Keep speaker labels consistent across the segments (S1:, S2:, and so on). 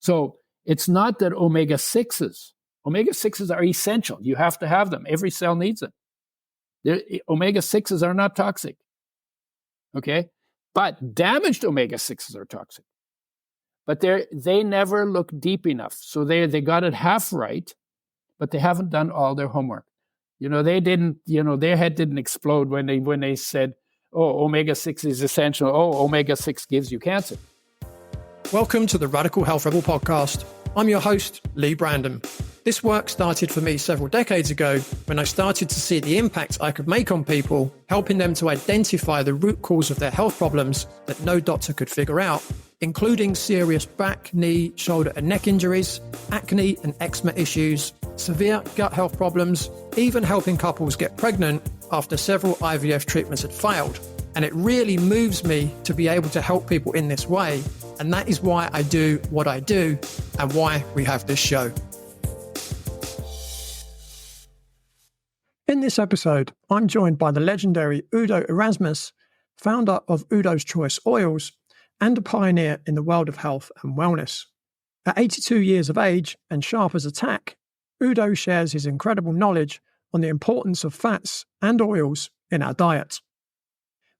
S1: So it's not that omega-6s are essential. You have to have them. Every cell needs them. Omega-6s are not toxic. Okay? But damaged omega-6s are toxic. But they never look deep enough. So they got it half right, but they haven't done all their homework. They didn't, their head didn't explode when they said, oh, omega-6 is essential. Oh, omega-6 gives you cancer.
S2: Welcome to the Radical Health Rebel podcast. I'm your host, Lee Brandon. This work started for me several decades ago when I started to see the impact I could make on people, helping them to identify the root cause of their health problems that no doctor could figure out, including serious back, knee, shoulder and neck injuries, acne and eczema issues, severe gut health problems, even helping couples get pregnant after several IVF treatments had failed. And it really moves me to be able to help people in this way. And that is why I do what I do and why we have this show. In this episode, I'm joined by the legendary Udo Erasmus, founder of Udo's Choice Oils, and a pioneer in the world of health and wellness. At 82 years of age and sharp as a tack, Udo shares his incredible knowledge on the importance of fats and oils in our diet.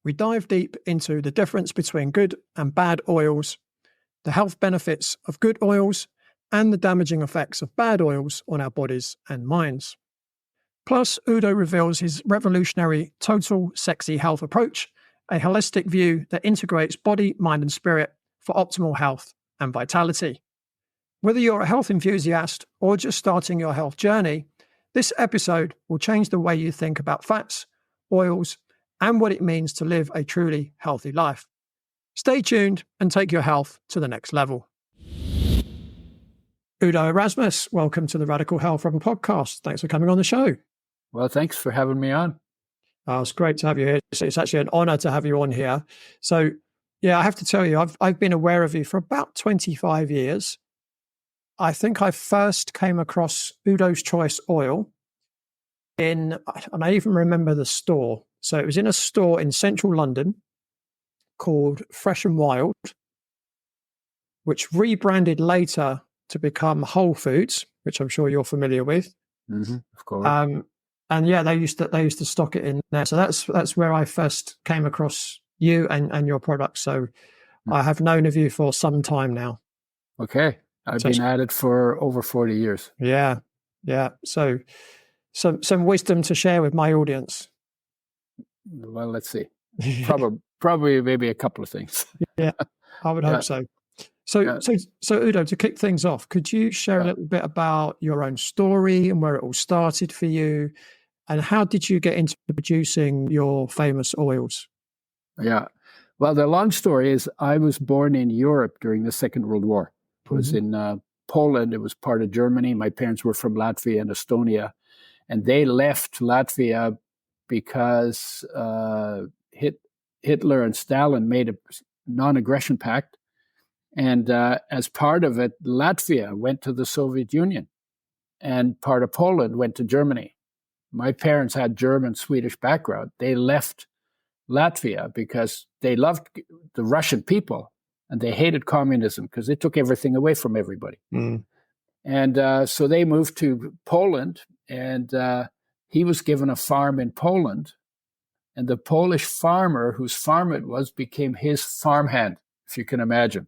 S2: We dive deep into the difference between good and bad oils, the health benefits of good oils, and the damaging effects of bad oils on our bodies and minds. Plus, Udo reveals his revolutionary total sexy health approach, a holistic view that integrates body, mind, and spirit for optimal health and vitality. Whether you're a health enthusiast or just starting your health journey, this episode will change the way you think about fats, oils, and what it means to live a truly healthy life. Stay tuned and take your health to the next level. Udo Erasmus, welcome to the Radical Health Rebel podcast. Thanks for coming on the show.
S1: Well, thanks for having me on.
S2: It's great to have you here. It's actually an honor to have you on here. So, yeah, I have to tell you, I've been aware of you for about 25 years. I think I first came across Udo's Choice Oil and I even remember the store. So it was in a store in central London called Fresh and Wild, which rebranded later to become Whole Foods, which I'm sure you're familiar with.
S1: Mm-hmm, of course.
S2: And yeah, they used to stock it in there. So that's where I first came across you and your products. So I have known of you for some time now.
S1: Okay. I've been at it for over 40 years.
S2: Yeah. Yeah. So some wisdom to share with my audience.
S1: Well, let's see. Probably maybe a couple of things.
S2: Yeah, I would hope so. So Udo, to kick things off, could you share a little bit about your own story and where it all started for you, and how did you get into producing your famous oils? Yeah.
S1: Well, the long story is I was born in Europe during the Second World War. It was in Poland. It was part of Germany. My parents were from Latvia and Estonia, and they left Latvia because Hitler and Stalin made a non-aggression pact. And as part of it, Latvia went to the Soviet Union and part of Poland went to Germany. My parents had German, Swedish background. They left Latvia because they loved the Russian people and they hated communism because it took everything away from everybody. Mm. And so they moved to Poland, and he was given a farm in Poland. And the Polish farmer whose farm it was became his farmhand, if you can imagine.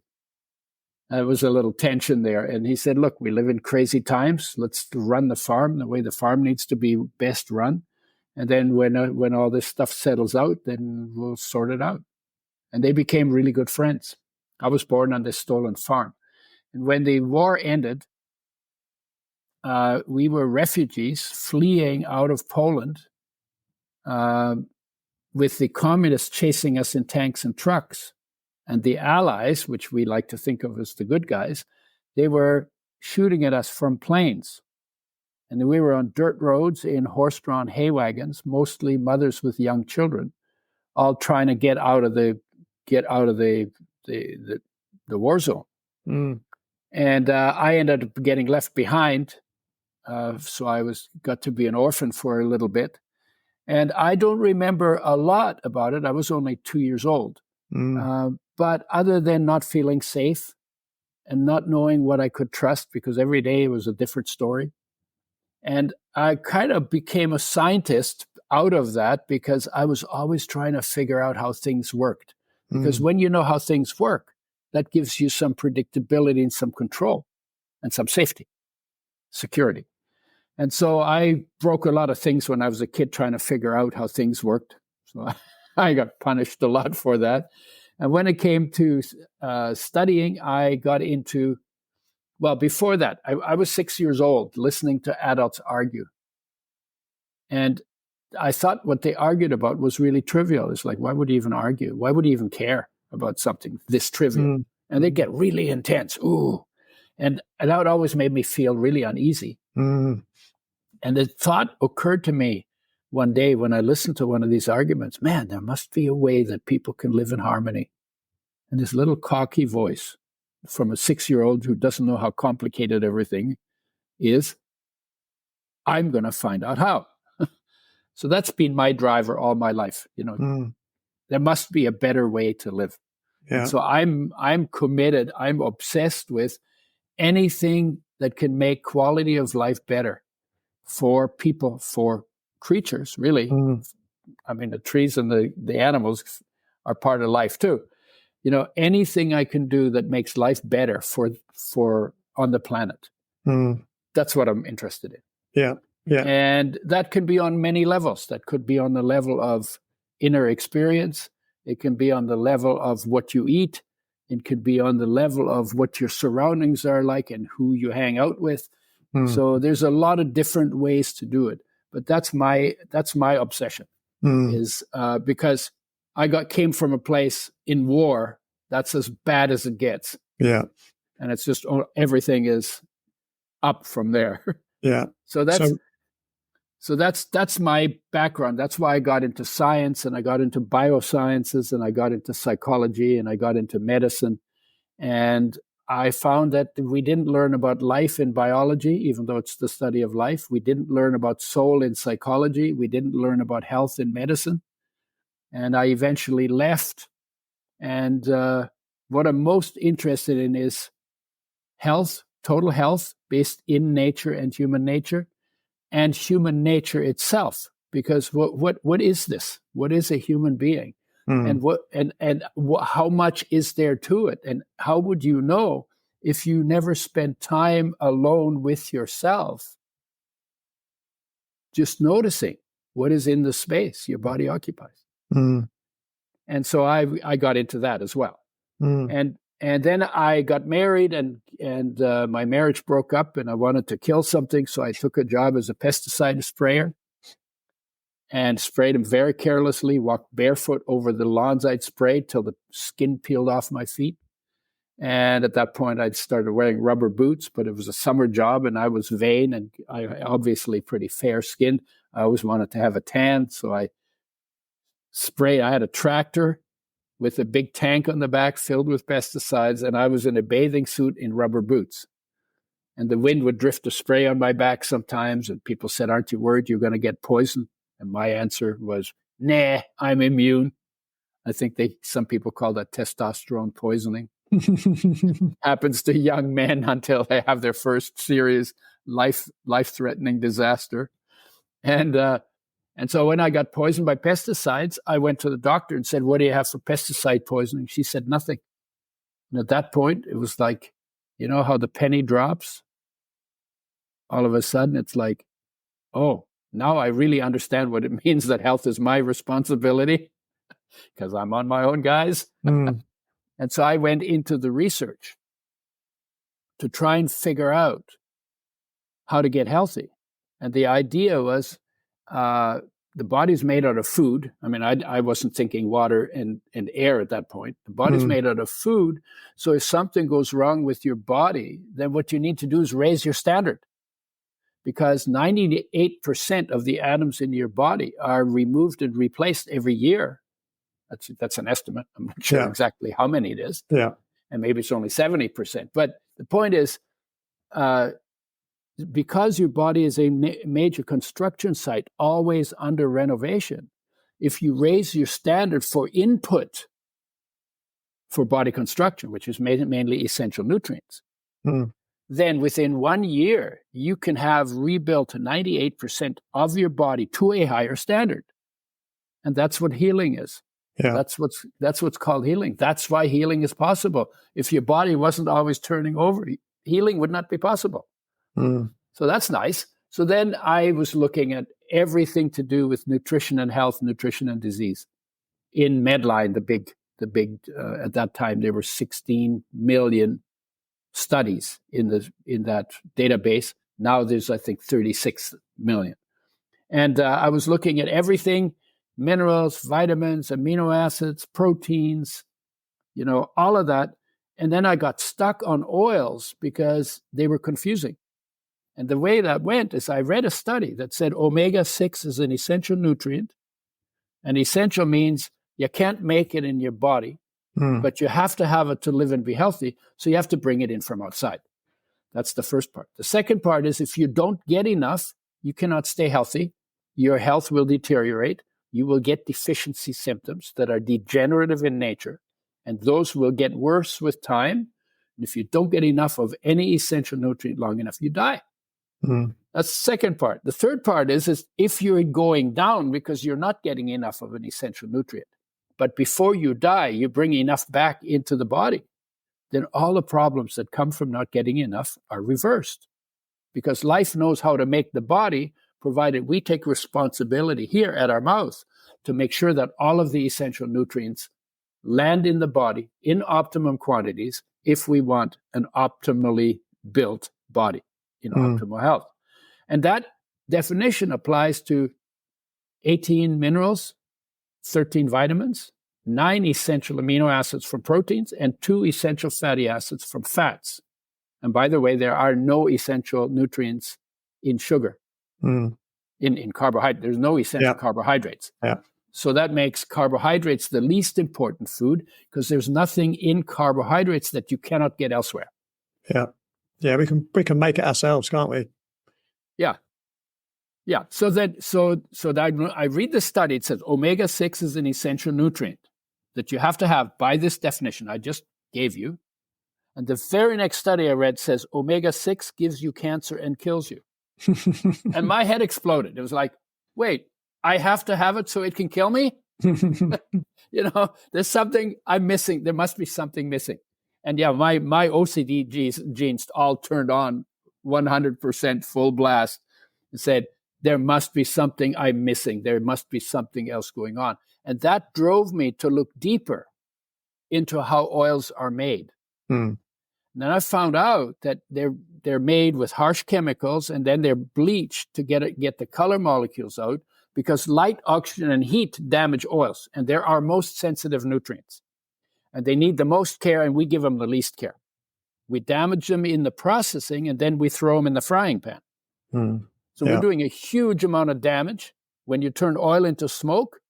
S1: There was a little tension there. And he said, look, we live in crazy times. Let's run the farm the way the farm needs to be best run. And then when all this stuff settles out, then we'll sort it out. And they became really good friends. I was born on this stolen farm. And when the war ended, we were refugees fleeing out of Poland with the communists chasing us in tanks and trucks. And the Allies, which we like to think of as the good guys, they were shooting at us from planes. And we were on dirt roads in horse-drawn hay wagons, mostly mothers with young children, all trying to get out of the war zone. Mm. And I ended up getting left behind, so I got to be an orphan for a little bit. And I don't remember a lot about it. I was only 2 years old. Mm. But other than not feeling safe and not knowing what I could trust because every day was a different story. And I kind of became a scientist out of that because I was always trying to figure out how things worked. Because when you know how things work, that gives you some predictability and some control and some safety, security. And so I broke a lot of things when I was a kid trying to figure out how things worked. So I got punished a lot for that. And when it came to studying, I got into, well, before that, I was 6 years old listening to adults argue. And I thought what they argued about was really trivial. It's like, why would you even argue? Why would you even care about something this trivial? And they get really intense. Ooh. And that always made me feel really uneasy. And the thought occurred to me one day when I listened to one of these arguments, man, there must be a way that people can live in harmony. And this little cocky voice from a 6-year-old who doesn't know how complicated everything is, I'm going to find out how. So that's been my driver all my life. There must be a better way to live.
S2: Yeah.
S1: And so I'm committed. I'm obsessed with anything that can make quality of life better for people, for creatures, really. I mean, the trees and the animals are part of life too. Anything I can do that makes life better for on the planet. That's what I'm interested in.
S2: Yeah. Yeah.
S1: And that can be on many levels. That could be on the level of inner experience. It can be on the level of what you eat. It could be on the level of what your surroundings are like and who you hang out with. So there's a lot of different ways to do it. But that's my obsession, is because I came from a place in war that's as bad as it gets.
S2: Yeah.
S1: And it's just everything is up from there.
S2: Yeah.
S1: So that's my background. That's why I got into science, and I got into biosciences, and I got into psychology, and I got into medicine. And I found that we didn't learn about life in biology, even though it's the study of life. We didn't learn about soul in psychology. We didn't learn about health in medicine. And I eventually left. And what I'm most interested in is health, total health, based in nature and human nature, and human nature itself. Because what is this? What is a human being? And how much is there to it? And how would you know if you never spent time alone with yourself, just noticing what is in the space your body occupies? And so I got into that as well. And then I got married, and my marriage broke up, and I wanted to kill something, so I took a job as a pesticide sprayer. And sprayed them very carelessly, walked barefoot over the lawns I'd sprayed till the skin peeled off my feet. And at that point, I'd started wearing rubber boots, but it was a summer job, and I was vain, and I obviously pretty fair-skinned. I always wanted to have a tan, so I sprayed. I had a tractor with a big tank on the back filled with pesticides, and I was in a bathing suit in rubber boots. And the wind would drift a spray on my back sometimes, and people said, "Aren't you worried you're going to get poisoned?" And my answer was, "Nah, I'm immune." I think some people call that testosterone poisoning. Happens to young men until they have their first serious life-threatening disaster. And so when I got poisoned by pesticides, I went to the doctor and said, "What do you have for pesticide poisoning?" She said, "Nothing." And at that point, it was like, you know how the penny drops? All of a sudden, it's like, oh, now I really understand what it means that health is my responsibility, because I'm on my own, guys. And so I went into the research to try and figure out how to get healthy. And the idea was the body's made out of food. I mean, I wasn't thinking water and air at that point. The body's made out of food. So if something goes wrong with your body, then what you need to do is raise your standard. Because 98% of the atoms in your body are removed and replaced every year. That's an estimate. I'm not sure exactly how many it is.
S2: Yeah.
S1: And maybe it's only 70%. But the point is, because your body is a major construction site, always under renovation, if you raise your standard for input, for body construction, which is mainly essential nutrients.
S2: Mm.
S1: Then within 1 year, you can have rebuilt 98% of your body to a higher standard. And that's what healing is.
S2: Yeah.
S1: That's what's called healing. That's why healing is possible. If your body wasn't always turning over, healing would not be possible.
S2: Mm.
S1: So that's nice. So then I was looking at everything to do with nutrition and health, nutrition and disease. In Medline, the big at that time there were 16 million studies in that database. Now there's, I think, 36 million. And I was looking at everything: minerals, vitamins, amino acids, proteins, all of that. And then I got stuck on oils because they were confusing. And the way that went is I read a study that said omega-6 is an essential nutrient. And essential means you can't make it in your body, but you have to have it to live and be healthy. So you have to bring it in from outside. That's the first part. The second part is if you don't get enough, you cannot stay healthy. Your health will deteriorate. You will get deficiency symptoms that are degenerative in nature, and those will get worse with time. And if you don't get enough of any essential nutrient long enough, you die. That's the second part. The third part is if you're going down because you're not getting enough of an essential nutrient, but before you die, you bring enough back into the body, then all the problems that come from not getting enough are reversed. Because life knows how to make the body, provided we take responsibility here at our mouth to make sure that all of the essential nutrients land in the body in optimum quantities if we want an optimally built body in optimal health. And that definition applies to 18 minerals, 13 vitamins, 9 essential amino acids from proteins, and 2 essential fatty acids from fats. And by the way, there are no essential nutrients in sugar, in carbohydrate. There's no essential carbohydrates.
S2: Yeah.
S1: So that makes carbohydrates the least important food because there's nothing in carbohydrates that you cannot get elsewhere.
S2: Yeah. Yeah, we can make it ourselves, can't we?
S1: Yeah. Yeah. So that I read the study, it says omega-6 is an essential nutrient that you have to have by this definition I just gave you. And the very next study I read says omega-6 gives you cancer and kills you. And my head exploded. It was like, wait, I have to have it so it can kill me? There's something I'm missing. There must be something missing. And yeah, my OCD genes all turned on 100% full blast and said, there must be something I'm missing. There must be something else going on. And that drove me to look deeper into how oils are made. And then I found out that they're made with harsh chemicals, and then they're bleached to get the color molecules out, because light, oxygen, and heat damage oils, and they're our most sensitive nutrients. And they need the most care, and we give them the least care. We damage them in the processing, and then we throw them in the frying pan. So we're doing a huge amount of damage. When you turn oil into smoke,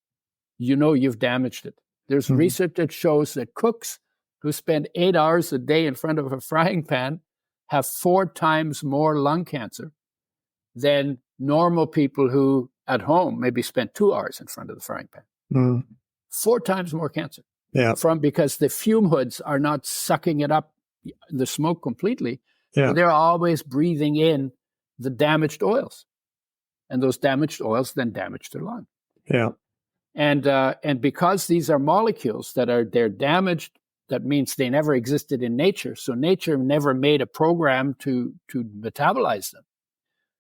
S1: you've damaged it. There's research that shows that cooks who spend 8 hours a day in front of a frying pan have 4 times more lung cancer than normal people who at home maybe spend 2 hours in front of the frying pan. 4 times more cancer.
S2: Yeah.
S1: Because the fume hoods are not sucking it up, the smoke completely.
S2: Yeah.
S1: So they're always breathing in the damaged oils. And those damaged oils then damage their lung.
S2: Yeah.
S1: And because these are molecules they're damaged, that means they never existed in nature. So nature never made a program to metabolize them.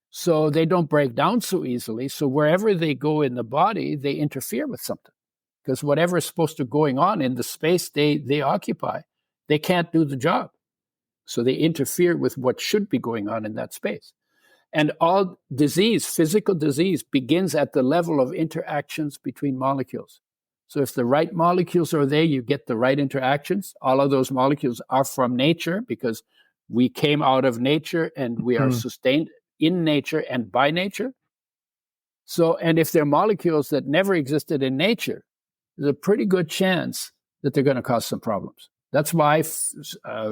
S1: So they don't break down so easily. So wherever they go in the body, they interfere with something. Because whatever is supposed to be going on in the space they occupy, they can't do the job. So they interfere with what should be going on in that space. And all disease, physical disease, begins at the level of interactions between molecules. So if the right molecules are there, you get the right interactions. All of those molecules are from nature because we came out of nature and we are sustained in nature and by nature. So, and if they're molecules that never existed in nature, there's a pretty good chance that they're going to cause some problems. That's why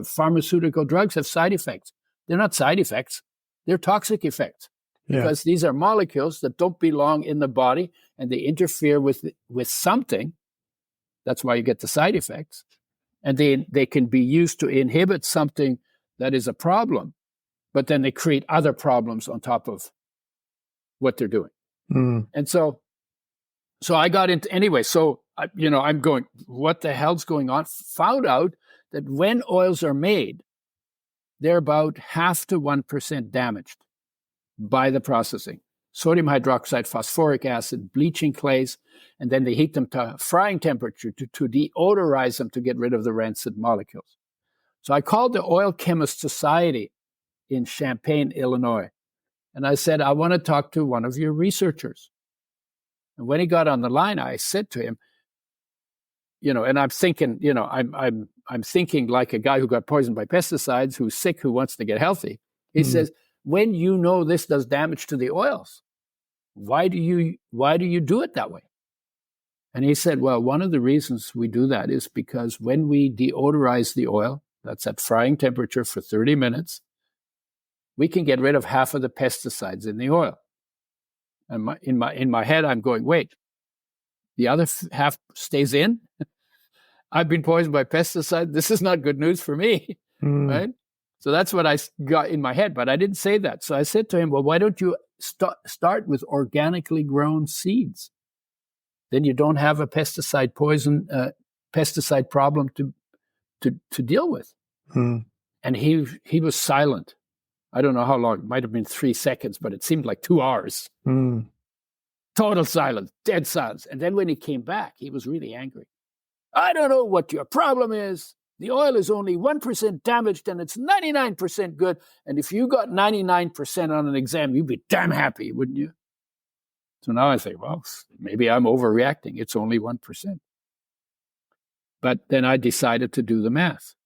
S1: pharmaceutical drugs have side effects. They're not side effects. They're toxic effects. Because these are molecules that don't belong in the body and they interfere with something. That's why you get the side effects. And they can be used to inhibit something that is a problem, but then they create other problems on top of what they're doing. And so I got into, anyway, so, I'm going, what the hell's going on? Found out that when oils are made, they're about 0.5 to 1% damaged by the processing. Sodium hydroxide, phosphoric acid, bleaching clays, and then they heat them to frying temperature to deodorize them to get rid of the rancid molecules. So I called the Oil Chemist Society in Champaign, Illinois, and I said, I want to talk to one of your researchers. And when he got on the line, I said to him, and I'm thinking, I'm thinking like a guy who got poisoned by pesticides, who's sick, who wants to get healthy. He says, when you know this does damage to the oils, why do you do it that way? And he said, well, one of the reasons we do that is because when we deodorize the oil, that's at frying temperature for 30 minutes, we can get rid of half of the pesticides in the oil. And in my head, I'm going, wait, the other half stays in? I've been poisoned by pesticide. This is not good news for me, right? So that's what I got in my head, but I didn't say that. So I said to him, well, why don't you start with organically grown seeds? Then you don't have a pesticide problem to deal with. And he was silent. I don't know how long. It might have been 3 seconds, but it seemed like 2 hours. Total silence, dead silence. And then when he came back, he was really angry. I don't know what your problem is. The oil is only 1% damaged and it's 99% good. And if you got 99% on an exam, you'd be damn happy, wouldn't you? So now I think, well, maybe I'm overreacting. It's only 1%. But then I decided to do the math.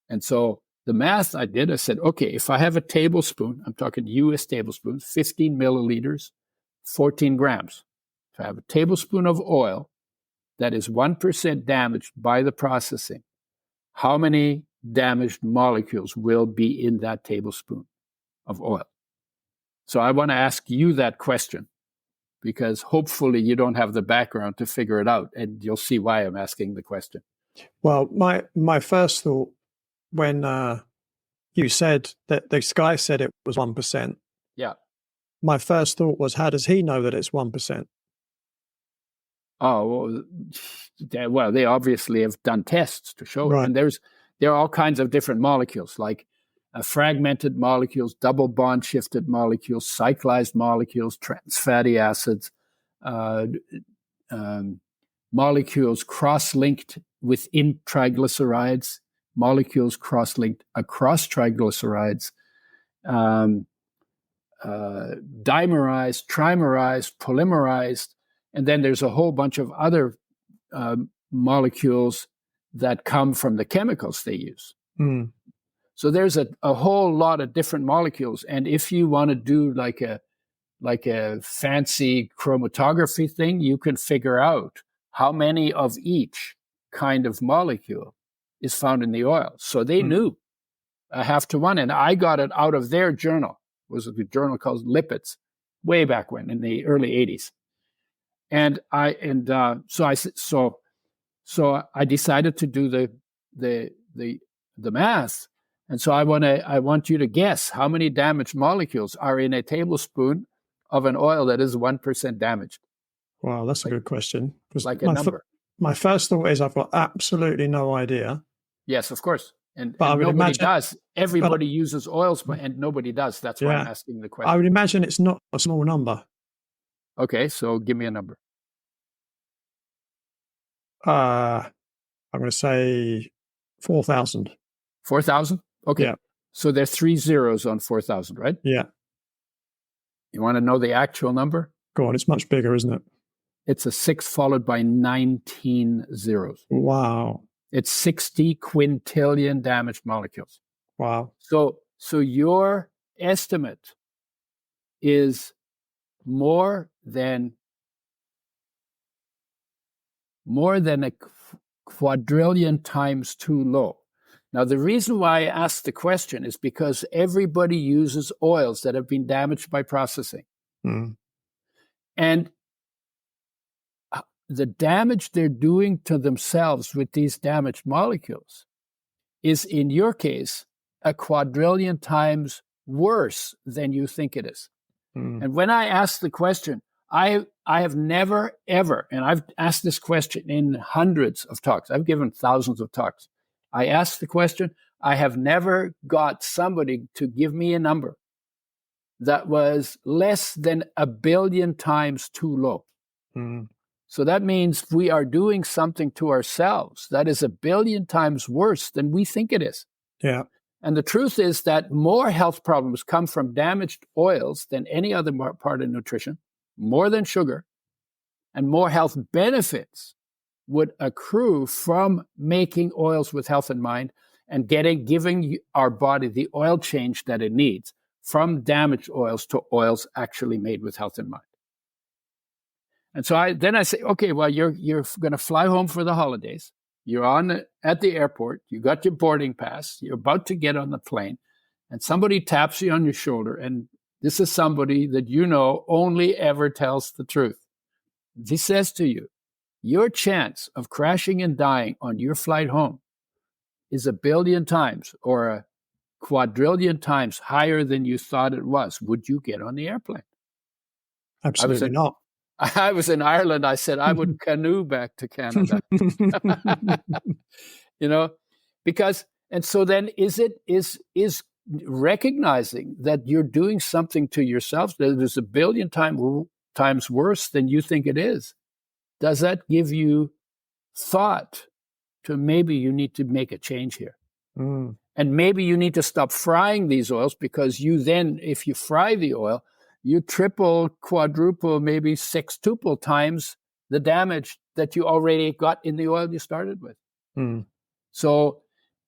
S1: And so the math I did, I said, okay, if I have a tablespoon, I'm talking US tablespoons, 15 milliliters, 14 grams. If I have a tablespoon of oil that is 1% damaged by the processing, how many damaged molecules will be in that tablespoon of oil? So I want to ask you that question, because hopefully you don't have the background to figure it out, and you'll see why I'm asking the question.
S2: Well, my first thought when you said that this guy said it was 1%.
S1: Yeah.
S2: My first thought was, how does he know that it's 1%?
S1: Oh, well, they obviously have done tests to show
S2: Right.
S1: it. And there are all kinds of different molecules, like fragmented molecules, double bond shifted molecules, cyclized molecules, trans fatty acids, molecules cross-linked within triglycerides, molecules cross-linked across triglycerides, dimerized, trimerized, polymerized, and then there's a whole bunch of other molecules that come from the chemicals they use. So there's a whole lot of different molecules, and if you want to do like a fancy chromatography thing, you can figure out how many of each kind of molecule is found in the oil. So they knew 0.5 to 1, and I got it out of their journal. It was a journal called Lipids, way back when in the early 80s. So I decided to do the math, and so I want you to guess how many damaged molecules are in a tablespoon of an oil that is 1% damaged.
S2: Wow, that's a good question.
S1: Like a number.
S2: My first thought is I've got absolutely no idea.
S1: Yes, of course, and
S2: I would
S1: nobody
S2: imagine,
S1: does. Everybody uses oils, and nobody does. That's why I'm asking the question.
S2: I would imagine it's not a small number.
S1: Okay, so give me a number.
S2: I'm going to say 4,000.
S1: 4,000? Okay.
S2: Yeah.
S1: So there's 3 zeros on 4,000, right?
S2: Yeah.
S1: You want to know the actual number?
S2: Go on, it's much bigger, isn't it?
S1: It's a 6 followed by 19 zeros.
S2: Wow.
S1: It's 60 quintillion damaged molecules.
S2: Wow.
S1: So your estimate is more than a quadrillion times too low. Now, the reason why I asked the question is because everybody uses oils that have been damaged by processing. And the damage they're doing to themselves with these damaged molecules is, in your case, a quadrillion times worse than you think it is. And when I ask the question, I have never, ever, and I've asked this question in hundreds of talks. I've given thousands of talks. I asked the question. I have never got somebody to give me a number that was less than 1 billion times too low. So that means we are doing something to ourselves that is 1 billion times worse than we think it is.
S2: Yeah.
S1: And the truth is that more health problems come from damaged oils than any other part of nutrition, more than sugar, and more health benefits would accrue from making oils with health in mind and giving our body the oil change that it needs from damaged oils to oils actually made with health in mind. And so I say, okay, well, you're going to fly home for the holidays. You're at the airport. You got your boarding pass. You're about to get on the plane, and somebody taps you on your shoulder. And this is somebody that you know only ever tells the truth. He says to you, your chance of crashing and dying on your flight home is 1 billion times or a quadrillion times higher than you thought it was. Would you get on the airplane?
S2: Absolutely not.
S1: I was in Ireland. I said I would canoe back to Canada. Because, and so then is recognizing that you're doing something to yourself that is 1 billion times worse than you think it is. Does that give you thought to maybe you need to make a change here? And maybe you need to stop frying these oils, because you then, if you fry the oil, you triple, quadruple, maybe sextuple times the damage that you already got in the oil you started with. So,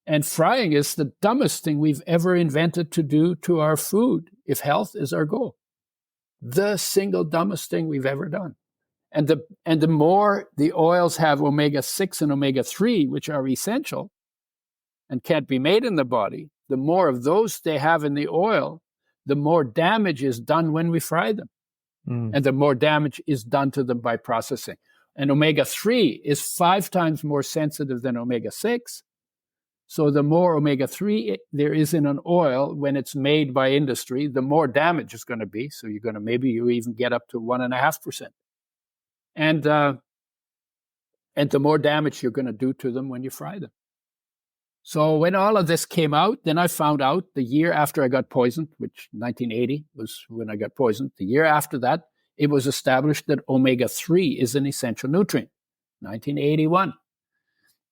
S1: and frying is the dumbest thing we've ever invented to do to our food, if health is our goal. The single dumbest thing we've ever done. And the more the oils have omega-6 and omega-3, which are essential and can't be made in the body, the more of those they have in the oil, the more damage is done when we fry them. And the more damage is done to them by processing. And omega-3 is 5 times more sensitive than omega-6. So the more omega-3 there is in an oil when it's made by industry, the more damage is going to be. So you're going to, maybe you even get up to 1.5%. And the more damage you're going to do to them when you fry them. So when all of this came out, then I found out the year after I got poisoned, which 1980 was when I got poisoned. The year after that, it was established that omega-3 is an essential nutrient, 1981.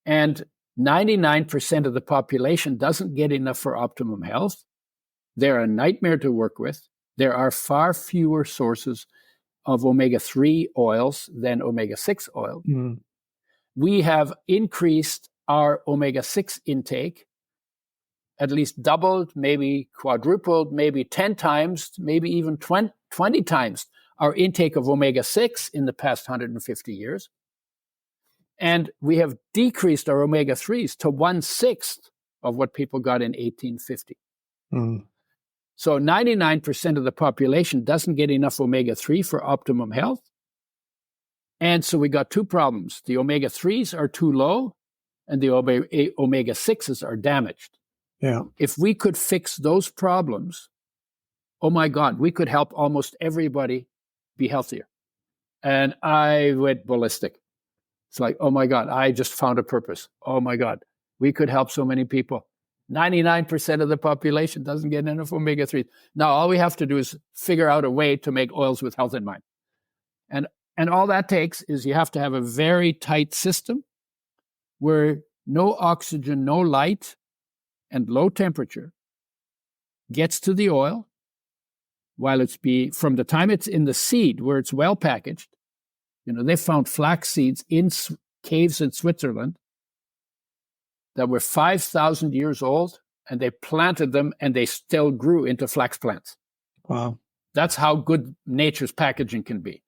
S1: And 99% of the population doesn't get enough for optimum health. They're a nightmare to work with. There are far fewer sources of omega-3 oils than omega-6 oil. We have increased our omega-6 intake, at least doubled, maybe quadrupled, maybe 10 times, maybe even 20 times our intake of omega-6 in the past 150 years. And we have decreased our omega-3s to 1/6 of what people got in 1850. So 99% of the population doesn't get enough omega-3 for optimum health. And so we got two problems. The omega-3s are too low, and the omega-6s are damaged.
S2: Yeah.
S1: If we could fix those problems, oh my God, we could help almost everybody be healthier. And I went ballistic. It's like, oh my God, I just found a purpose. Oh my God, we could help so many people. 99% of the population doesn't get enough omega-3. Now, all we have to do is figure out a way to make oils with health in mind. And all that takes is you have to have a very tight system where no oxygen, no light, and low temperature gets to the oil while from the time it's in the seed, where it's well packaged. They found flax seeds in caves in Switzerland that were 5,000 years old, and they planted them and they still grew into flax plants.
S2: Wow.
S1: That's how good nature's packaging can be.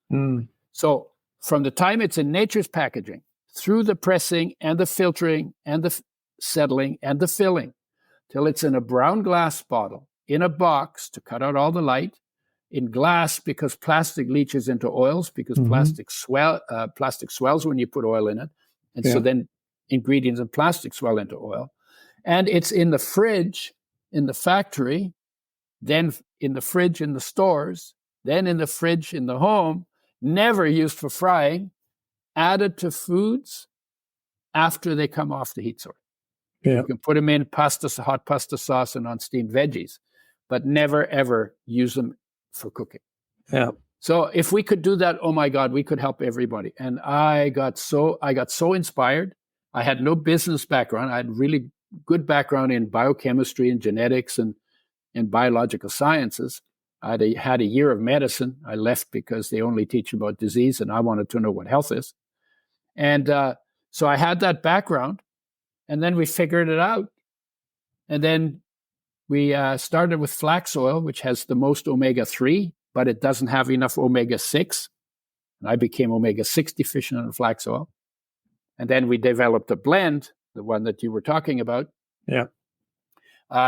S1: So from the time it's in nature's packaging, through the pressing and the filtering and the settling and the filling, till it's in a brown glass bottle, in a box to cut out all the light, in glass because plastic leaches into oils because plastic swells when you put oil in it. And so then ingredients in plastic swell into oil. And it's in the fridge, in the factory, then in the fridge in the stores, then in the fridge in the home, never used for frying, added to foods after they come off the heat source.
S2: Yeah.
S1: You can put them in hot pasta sauce and on steamed veggies, but never, ever use them for cooking.
S2: Yeah.
S1: So if we could do that, oh my God, we could help everybody. And I got so inspired. I had no business background. I had really good background in biochemistry and genetics and biological sciences. I had a year of medicine. I left because they only teach about disease, and I wanted to know what health is. And so I had that background, and then we figured it out. And then we started with flax oil, which has the most omega-3, but it doesn't have enough omega-6. And I became omega-6 deficient in flax oil. And then we developed a blend, the one that you were talking about.
S2: Yeah.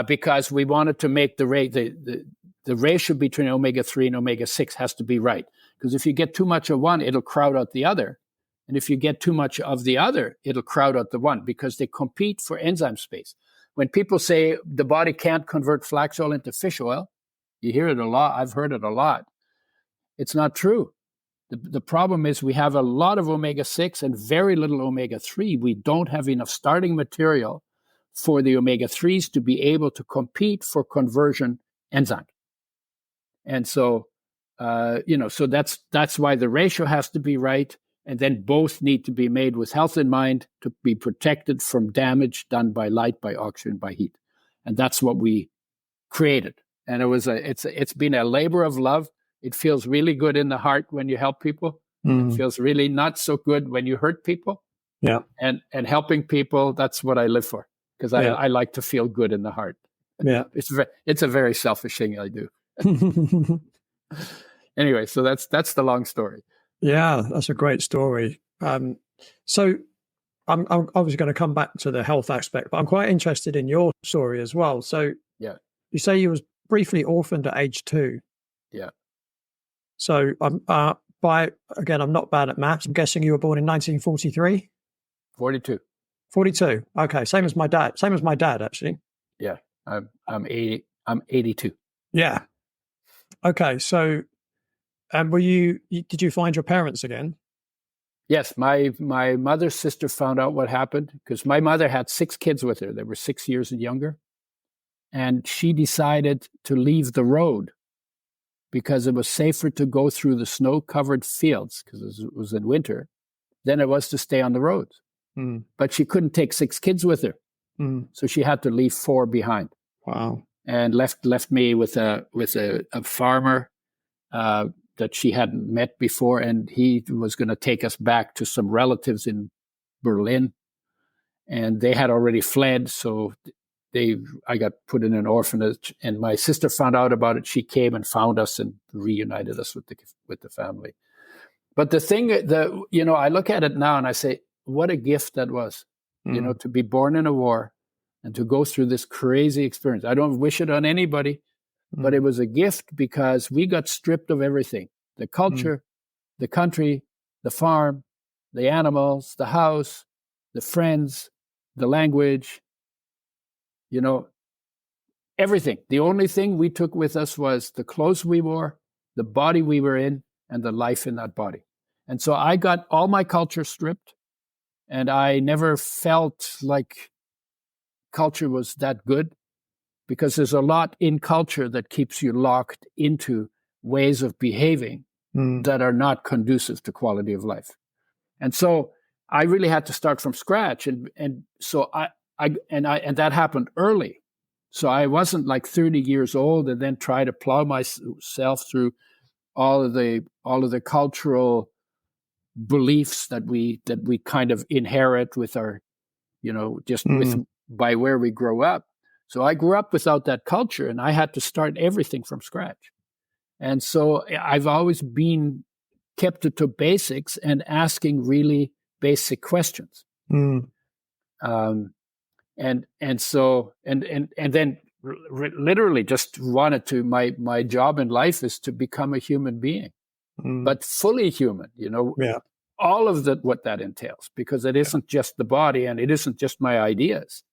S1: Because we wanted to make the ratio between omega-3 and omega-6 has to be right. Because if you get too much of one, it'll crowd out the other. And if you get too much of the other, it'll crowd out the one because they compete for enzyme space. When people say the body can't convert flax oil into fish oil, you hear it a lot. I've heard it a lot. It's not true. The problem is we have a lot of omega-6 and very little omega-3. We don't have enough starting material for the omega-3s to be able to compete for conversion enzyme. And so, so that's why the ratio has to be right. And then both need to be made with health in mind to be protected from damage done by light, by oxygen, by heat. And that's what we created. And it's been a labor of love. It feels really good in the heart when you help people. It feels really not so good when you hurt people.
S2: Yeah.
S1: And helping people, that's what I live for. Because I like to feel good in the heart.
S2: Yeah.
S1: It's a very selfish thing I do. Anyway, so that's the long story.
S2: Yeah, that's a great story. So I'm obviously going to come back to the health aspect, but I'm quite interested in your story as well. So
S1: yeah,
S2: you say you was briefly orphaned at age 2.
S1: Yeah.
S2: So I'm not bad at maths. I'm guessing you were born in 1943.
S1: 42.
S2: 42. Okay, same as my dad. Same as my dad, actually.
S1: Yeah, I'm 80. I'm 82.
S2: Yeah. Okay, so did you find your parents again?
S1: Yes, my mother's sister found out what happened because my mother had 6 kids with her. They were 6 years and younger. And she decided to leave the road because it was safer to go through the snow-covered fields because it was in winter than it was to stay on the roads. But she couldn't take 6 kids with her. So she had to leave 4 behind.
S2: Wow.
S1: And left me with a farmer that she hadn't met before, and he was going to take us back to some relatives in Berlin, and they had already fled, so I got put in an orphanage, and my sister found out about it. She came and found us and reunited us with the family. But the thing that, I look at it now and I say, what a gift that was, to be born in a war and to go through this crazy experience. I don't wish it on anybody, but it was a gift because we got stripped of everything: the culture, the country, the farm, the animals, the house, the friends, the language, everything. The only thing we took with us was the clothes we wore, the body we were in, and the life in that body. And so I got all my culture stripped, and I never felt like culture was that good, because there's a lot in culture that keeps you locked into ways of behaving that are not conducive to quality of life. And so I really had to start from scratch. And so that happened early. So I wasn't like 30 years old and then try to plow myself through all of the cultural beliefs that we kind of inherit with our, by where we grow up. So I grew up without that culture, and I had to start everything from scratch. And so I've always been kept to basics and asking really basic questions. And then literally just wanted to, my job in life is to become a human being, but fully human,
S2: Yeah.
S1: all of what that entails, because it isn't just the body and it isn't just my ideas,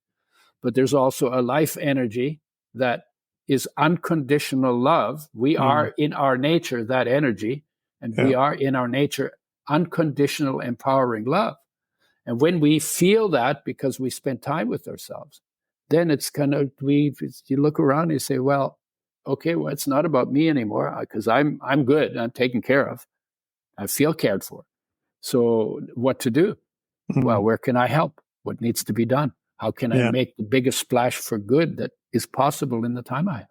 S1: but there's also a life energy that is unconditional love. We are in our nature that energy, and we are in our nature unconditional empowering love. And when we feel that, because we spend time with ourselves, then it's kind of, you look around and you say, well, okay, well, it's not about me anymore, because I'm good, I'm taken care of, I feel cared for. So what to do? Well, where can I help? What needs to be done? How can I make the biggest splash for good that is possible in the time I have?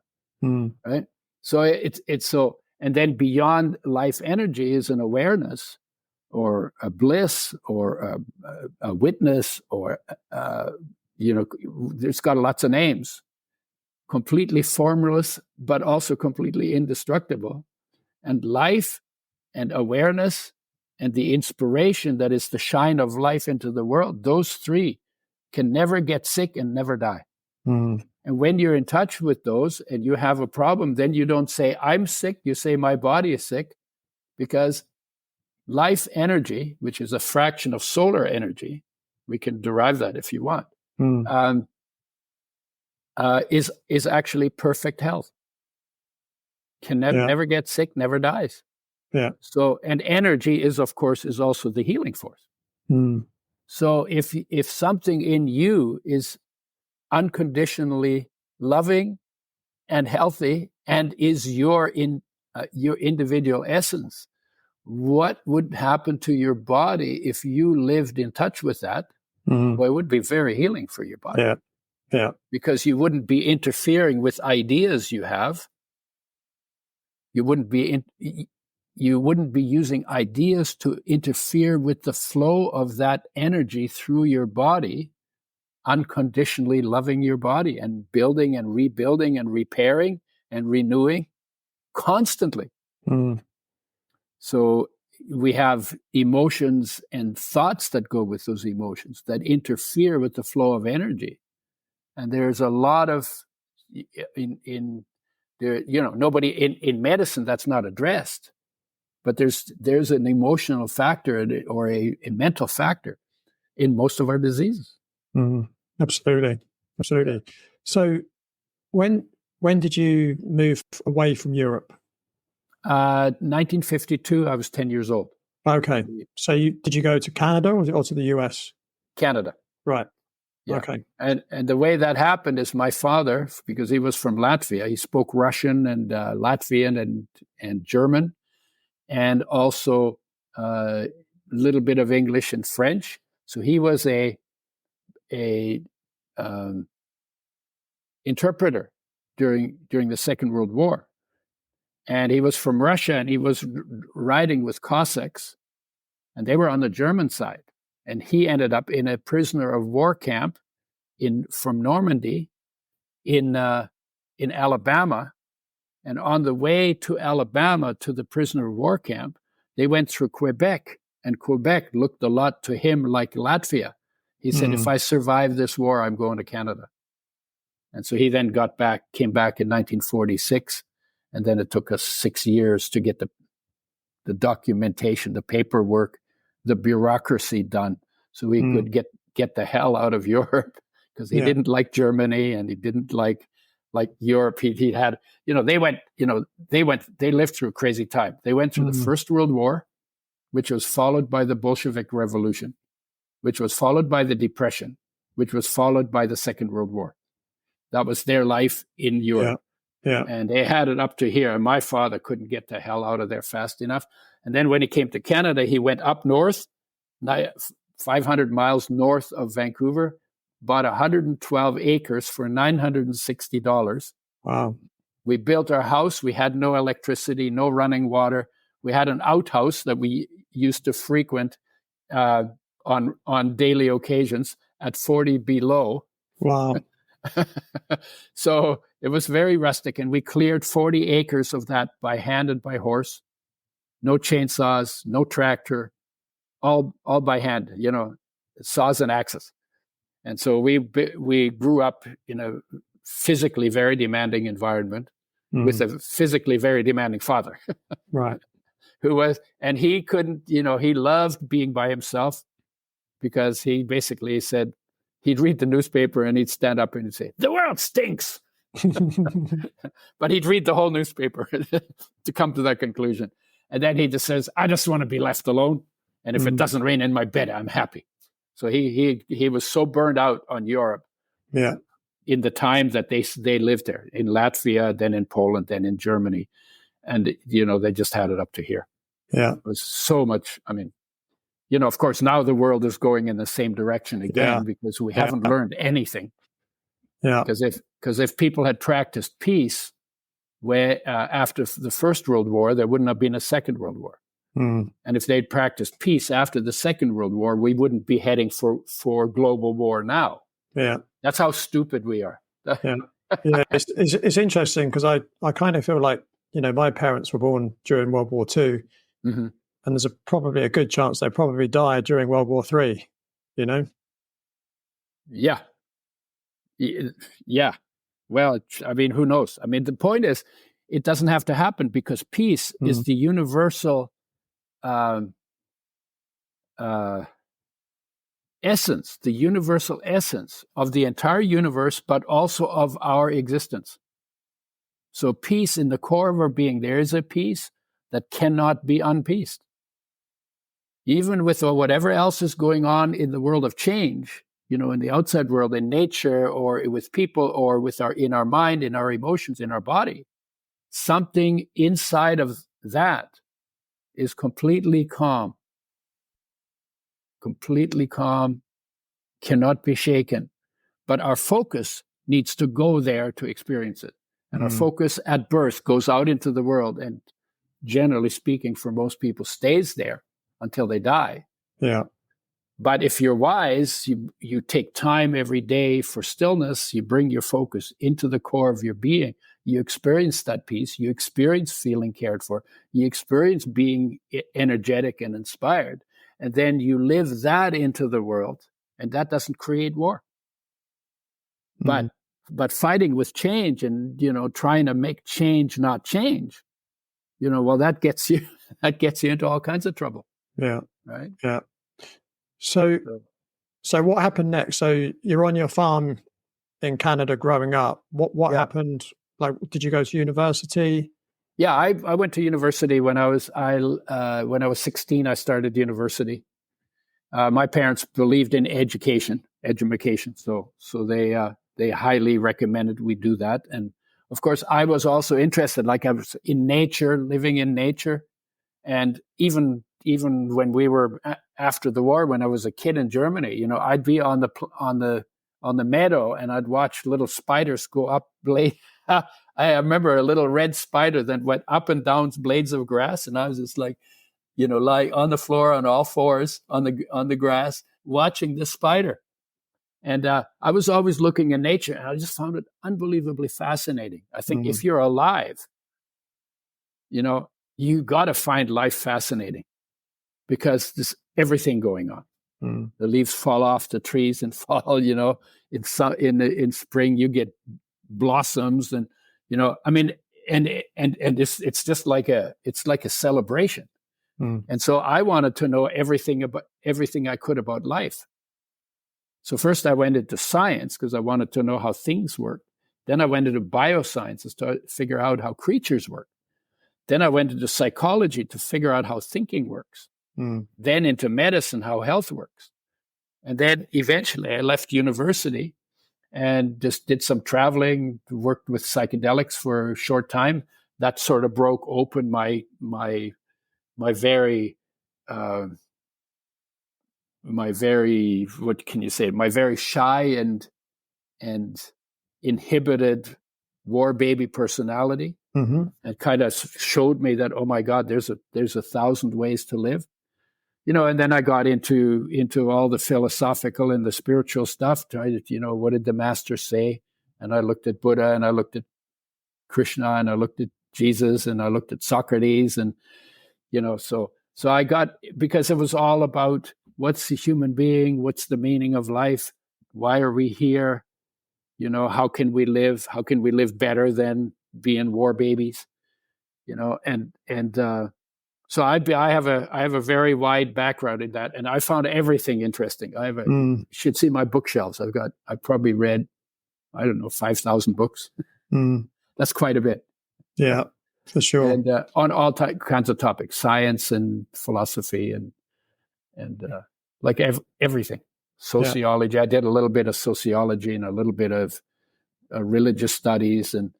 S1: Right? So it's so, and then beyond life energy is an awareness, or a bliss, or a witness, or there's got lots of names. Completely formless, but also completely indestructible. And life and awareness and the inspiration that is the shine of life into the world, those three can never get sick and never die. And when you're in touch with those and you have a problem, then you don't say, I'm sick, you say, my body is sick, because life energy, which is a fraction of solar energy, we can derive that if you want, is actually perfect health. Can never get sick, never dies.
S2: Yeah.
S1: So, and energy is also the healing force. So if something in you is unconditionally loving and healthy and is your individual essence, what would happen to your body if you lived in touch with that? Well, it would be very healing for your body.
S2: Yeah.
S1: Because you wouldn't be interfering with ideas you have. You wouldn't be using ideas to interfere with the flow of that energy through your body, unconditionally loving your body and building and rebuilding and repairing and renewing constantly. So we have emotions and thoughts that go with those emotions that interfere with the flow of energy. And there's a lot of nobody in medicine that's not addressed, but there's an emotional factor or a mental factor in most of our diseases.
S2: Absolutely. So when did you move away from Europe?
S1: 1952. I was 10 years old.
S2: Okay. So did you go to Canada or to the US?
S1: Canada.
S2: Right.
S1: Yeah.
S2: Okay.
S1: And the way that happened is my father, because he was from Latvia, he spoke Russian and Latvian and German, and also a little bit of English and French. So he was a interpreter during the Second World War, and he was from Russia, and he was riding with Cossacks, and they were on the German side, and he ended up in a prisoner of war camp from Normandy in Alabama. And on the way to Alabama to the prisoner of war camp, they went through Quebec, and Quebec looked a lot to him like Latvia. He said, if I survive this war, I'm going to Canada. And so he then came back in 1946, and then it took us 6 years to get the documentation, the paperwork, the bureaucracy done, so we could get the hell out of Europe, because he didn't like Germany and he didn't like Europe. He had, they lived through a crazy time. They went through the First World War, which was followed by the Bolshevik Revolution, which was followed by the Depression, which was followed by the Second World War. That was their life in Europe.
S2: Yeah.
S1: And they had it up to here. And my father couldn't get the hell out of there fast enough. And then when he came to Canada, he went up north, 500 miles north of Vancouver, bought 112 acres for $960.
S2: Wow.
S1: We built our house. We had no electricity, no running water. We had an outhouse that we used to frequent on daily occasions at 40 below.
S2: Wow.
S1: So it was very rustic, and we cleared 40 acres of that by hand and by horse. No chainsaws, no tractor, all by hand, saws and axes. And so we grew up in a physically very demanding environment with a physically very demanding father.
S2: Right.
S1: And he couldn't, he loved being by himself because he basically said he'd read the newspaper and he'd stand up and he'd say, "The world stinks." But he'd read the whole newspaper to come to that conclusion. And then he just says, "I just want to be left alone. And if it doesn't rain in my bed, I'm happy." So he was so burned out on Europe.
S2: Yeah.
S1: In the time that they lived there, in Latvia, then in Poland, then in Germany. And, they just had it up to here.
S2: Yeah.
S1: It was so much. I mean, of course, now the world is going in the same direction again because we haven't learned anything.
S2: Yeah.
S1: Because if people had practiced peace after the First World War, there wouldn't have been a Second World War. And if they'd practiced peace after the Second World War, we wouldn't be heading for global war now.
S2: Yeah.
S1: That's how stupid we are.
S2: Yeah. It's interesting because I kind of feel like, my parents were born during World War II, and there's probably a good chance they probably died during World War III,
S1: Yeah. Yeah. Well, I mean, who knows? I mean, the point is, it doesn't have to happen because peace is the universal essence, the universal essence of the entire universe, but also of our existence. So peace in the core of our being, there is a peace that cannot be unpeaced. Even with whatever else is going on in the world of change, in the outside world, in nature, or with people, or in our mind, in our emotions, in our body, something inside of that is completely calm, cannot be shaken. But our focus needs to go there to experience it. And our focus at birth goes out into the world and, generally speaking, for most people, stays there until they die.
S2: Yeah.
S1: But if you're wise, you take time every day for stillness, you bring your focus into the core of your being, you experience that peace, you experience feeling cared for, you experience being energetic and inspired, and then you live that into the world, and that doesn't create war. But fighting with change and, trying to make change not change, well, that gets you into all kinds of trouble.
S2: Yeah.
S1: Right.
S2: Yeah. So what happened next? So you're on your farm in Canada growing up. What happened? Like, did you go to university?
S1: Yeah, I went to university when I was 16. I started university. My parents believed in education, so they highly recommended we do that. And of course, I was also interested, like I was in nature, living in nature, and even when we were after the war, when I was a kid in Germany, I'd be on the meadow and I'd watch little spiders go up blade. I remember a little red spider that went up and down blades of grass, and I was just like, lie on the floor on all fours on the grass, watching the spider. And I was always looking in nature, and I just found it unbelievably fascinating. I think if you're alive, you got to find life fascinating because there's everything going on. The leaves fall off the trees and fall, in spring you get blossoms, and I mean, and it's just like a celebration. And so I wanted to know everything I could about life. So first I went into science because I wanted to know how things work. Then I went into biosciences to figure out how creatures work. Then I went into psychology to figure out how thinking works. Then into medicine, how health works. And then eventually I left university and just did some traveling, worked with psychedelics for a short time. That sort of broke open my very what can you say? My very shy and inhibited war baby personality, and kind of showed me that, oh my God, there's 1,000 ways to live, And then I got into all the philosophical and the spiritual stuff. Tried to, what did the master say? And I looked at Buddha, and I looked at Krishna, and I looked at Jesus, and I looked at Socrates, and so I got, because it was all about what's the human being, what's the meaning of life, why are we here, How can we live? How can we live better than being war babies? So I have a very wide background in that, and I found everything interesting. You should see my bookshelves. I've probably read, I don't know, 5,000 books. That's quite a bit.
S2: Yeah, for sure.
S1: And on all kinds of topics, science and philosophy and like everything. Sociology. I did a little bit of sociology and a little bit of religious studies, and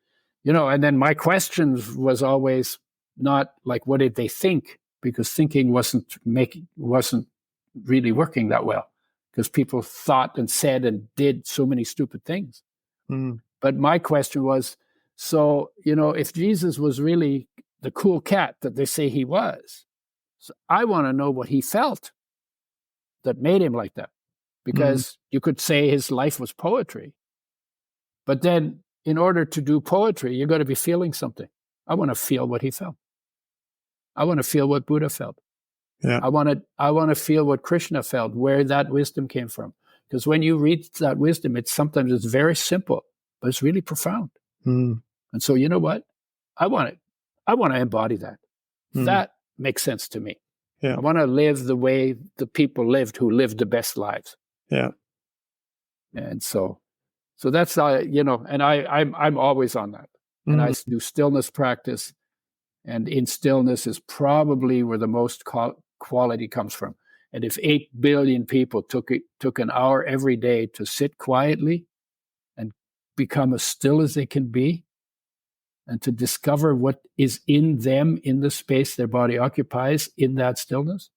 S1: and then my questions was always not like, what did they think? Because thinking wasn't really working that well, because people thought and said and did so many stupid things. But my question was, so, if Jesus was really the cool cat that they say he was, so I want to know what he felt that made him like that. Because you could say his life was poetry. But then in order to do poetry, you're going to be feeling something. I want to feel what he felt. I want to feel what Buddha felt.
S2: Yeah.
S1: I want to feel what Krishna felt, where that wisdom came from. Because when you read that wisdom, sometimes it's very simple, but it's really profound. And so, you know what? I want to embody that. That makes sense to me.
S2: Yeah.
S1: I want to live the way the people lived who lived the best lives.
S2: Yeah.
S1: And so that's, and I'm always on that. And I do stillness practice. And in stillness is probably where the most quality comes from. And if 8 billion people took an hour every day to sit quietly and become as still as they can be, and to discover what is in them in the space their body occupies in that stillness,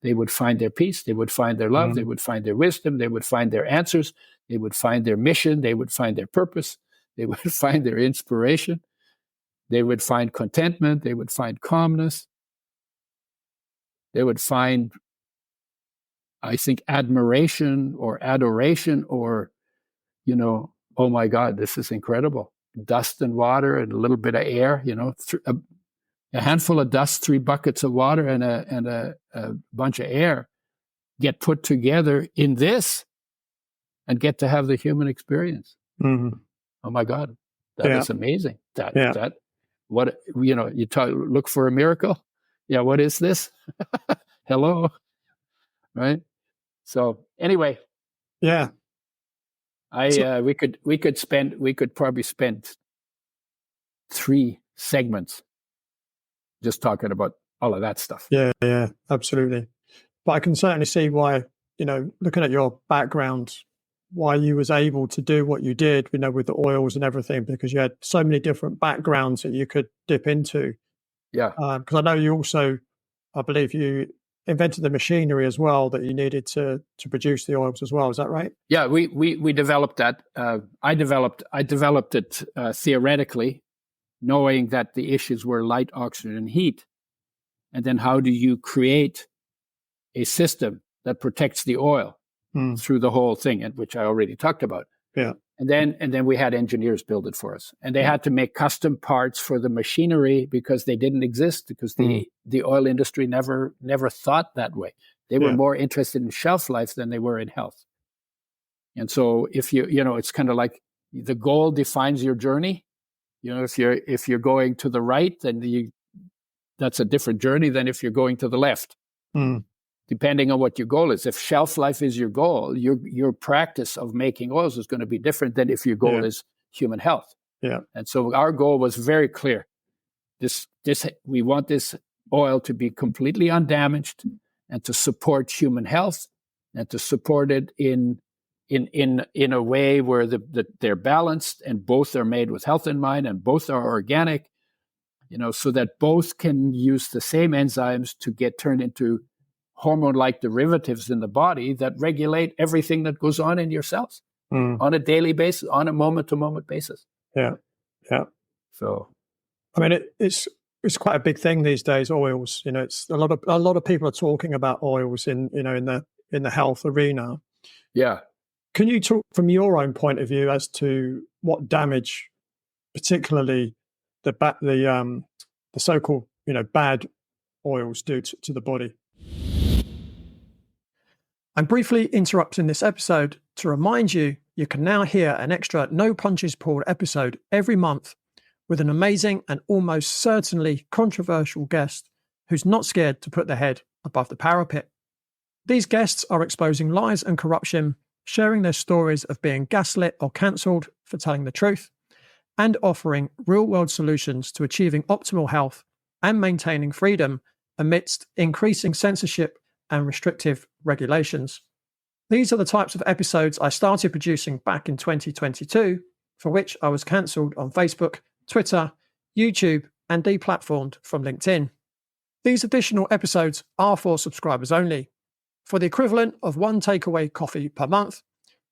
S1: they would find their peace, they would find their love, they would find their wisdom, they would find their answers, they would find their mission, they would find their purpose, they would find their inspiration, they would find contentment, they would find calmness, they would find, I think, admiration or adoration or, oh my God, this is incredible. Dust and water and a little bit of air, a handful of dust, 3 buckets of water, and a bunch of air get put together in this and get to have the human experience. Oh my God, that is amazing. That what you look for a miracle. Yeah, what is this? Hello, right? So anyway,
S2: yeah,
S1: we could probably spend 3 segments just talking about all of that stuff.
S2: Yeah, absolutely. But I can certainly see why, looking at your background, why you was able to do what you did, with the oils and everything, because you had so many different backgrounds that you could dip into.
S1: Yeah.
S2: Because I know you also, I believe you invented the machinery as well that you needed to produce the oils as well. Is that right?
S1: Yeah, we developed that. I developed it theoretically, knowing that the issues were light, oxygen, and heat. And then how do you create a system that protects the oil through the whole thing, and which I already talked about.
S2: Yeah.
S1: And then we had engineers build it for us. And they had to make custom parts for the machinery because they didn't exist, because the oil industry never thought that way. They were more interested in shelf life than they were in health. And so if it's kind of like the goal defines your journey. If you're going to the right, then that's a different journey than if you're going to the left. Depending on what your goal is. If shelf life is your goal, your practice of making oils is going to be different than if your goal is human health.
S2: Yeah.
S1: And so our goal was very clear. We want this oil to be completely undamaged and to support human health and to support it in a way where they're balanced and both are made with health in mind and both are organic, so that both can use the same enzymes to get turned into hormone-like derivatives in the body that regulate everything that goes on in your cells on a daily basis, on a moment-to-moment basis.
S2: Yeah.
S1: So,
S2: I mean, it's quite a big thing these days. Oils, it's a lot of people are talking about oils in the health arena.
S1: Yeah.
S2: Can you talk from your own point of view as to what damage, particularly the so-called bad oils do to the body? I'm briefly interrupting this episode to remind you can now hear an extra No Punches Pulled episode every month with an amazing and almost certainly controversial guest who's not scared to put their head above the parapet. These guests are exposing lies and corruption, sharing their stories of being gaslit or cancelled for telling the truth, and offering real-world solutions to achieving optimal health and maintaining freedom amidst increasing censorship and restrictive regulations. These are the types of episodes I started producing back in 2022, for which I was cancelled on Facebook, Twitter, YouTube, and deplatformed from LinkedIn. These additional episodes are for subscribers only. For the equivalent of one takeaway coffee per month,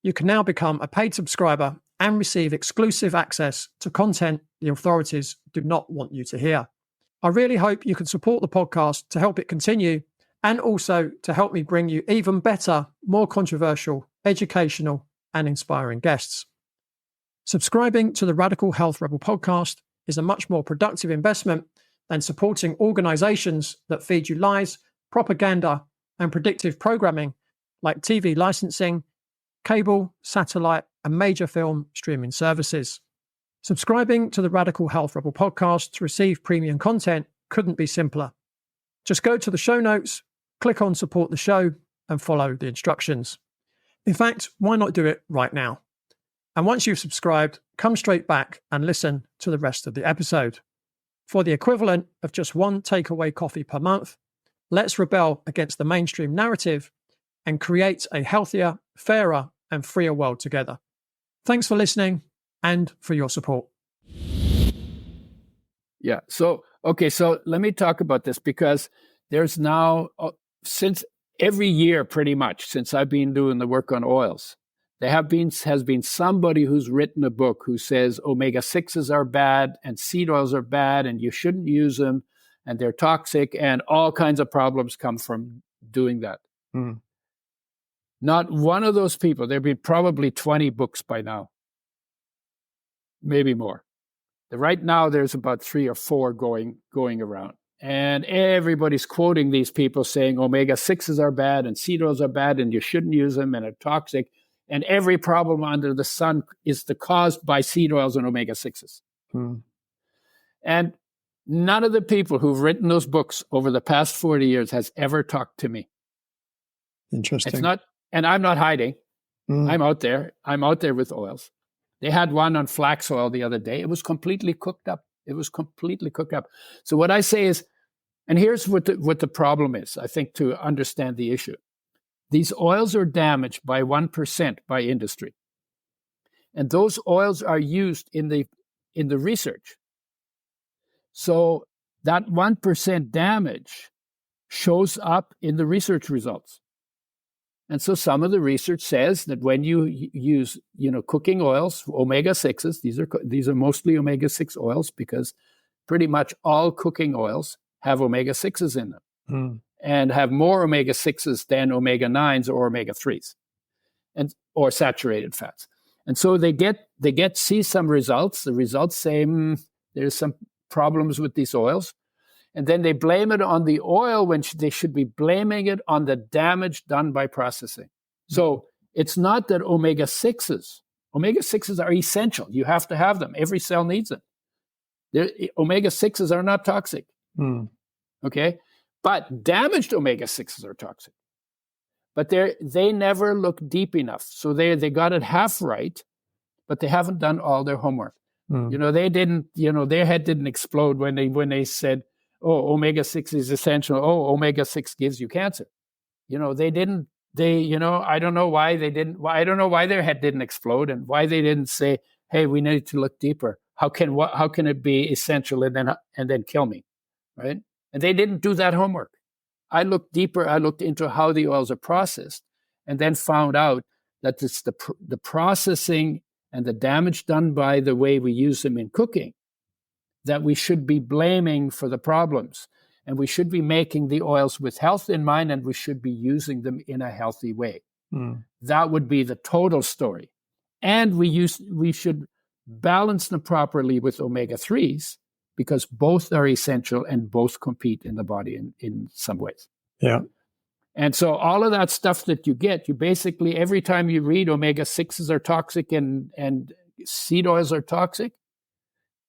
S2: you can now become a paid subscriber and receive exclusive access to content the authorities do not want you to hear. I really hope you can support the podcast to help it continue, and also to help me bring you even better, more controversial, educational, and inspiring guests. Subscribing to the Radical Health Rebel podcast is a much more productive investment than supporting organizations that feed you lies, propaganda, and predictive programming like TV licensing, cable, satellite, and major film streaming services. Subscribing to the Radical Health Rebel podcast to receive premium content couldn't be simpler. Just go to the show notes, click on support the show, and follow the instructions. In fact, why not do it right now? And once you've subscribed, come straight back and listen to the rest of the episode. For the equivalent of just one takeaway coffee per month, let's rebel against the mainstream narrative and create a healthier, fairer, and freer world together. Thanks for listening and for your support.
S1: Yeah. So let me talk about this, because there's now, since every year pretty much, since I've been doing the work on oils, has been somebody who's written a book who says omega-6s are bad and seed oils are bad and you shouldn't use them and they're toxic and all kinds of problems come from doing that.
S2: Mm.
S1: Not one of those people, there've been probably 20 books by now, maybe more. Right now, there's about 3 or 4 going around. And everybody's quoting these people saying omega-6s are bad and seed oils are bad and you shouldn't use them and are toxic. And every problem under the sun is caused by seed oils and omega-6s.
S2: Hmm.
S1: And none of the people who've written those books over the past 40 years has ever talked to me.
S2: Interesting.
S1: It's not, and I'm not hiding. I'm out there. I'm out there with oils. They had one on flax oil the other day. It was completely cooked up. So what I say is, and here's what the problem is, I think, to understand the issue. These oils are damaged by 1% by industry. And those oils are used in the research. So that 1% damage shows up in the research results. And so some of the research says that when you use, cooking oils, omega-6s, these are mostly omega-6 oils, because pretty much all cooking oils have omega-6s in them and have more omega-6s than omega-9s or omega-3s or saturated fats. And so they see some results. The results say there's some problems with these oils. And then they blame it on the oil when they should be blaming it on the damage done by processing. So it's not that omega-6s are essential. You have to have them. Every cell needs them. Omega-6s are not toxic. Okay? But damaged omega-6s are toxic. But they never look deep enough. So they got it half right, but they haven't done all their homework. They didn't, their head didn't explode when they said, oh, omega-6 is essential. Oh, omega-6 gives you cancer. I don't know why they didn't. I don't know why their head didn't explode and why they didn't say, hey, we need to look deeper. How can it be essential and then kill me, right? And they didn't do that homework. I looked deeper. I looked into how the oils are processed, and then found out that it's the processing and the damage done by the way we use them in cooking that we should be blaming for the problems. And we should be making the oils with health in mind, and we should be using them in a healthy way. That would be the total story. And we should balance them properly with omega-3s, because both are essential and both compete in the body in some ways.
S2: Yeah.
S1: And so all of that stuff that you get, you basically, every time you read omega-6s are toxic and seed oils are toxic,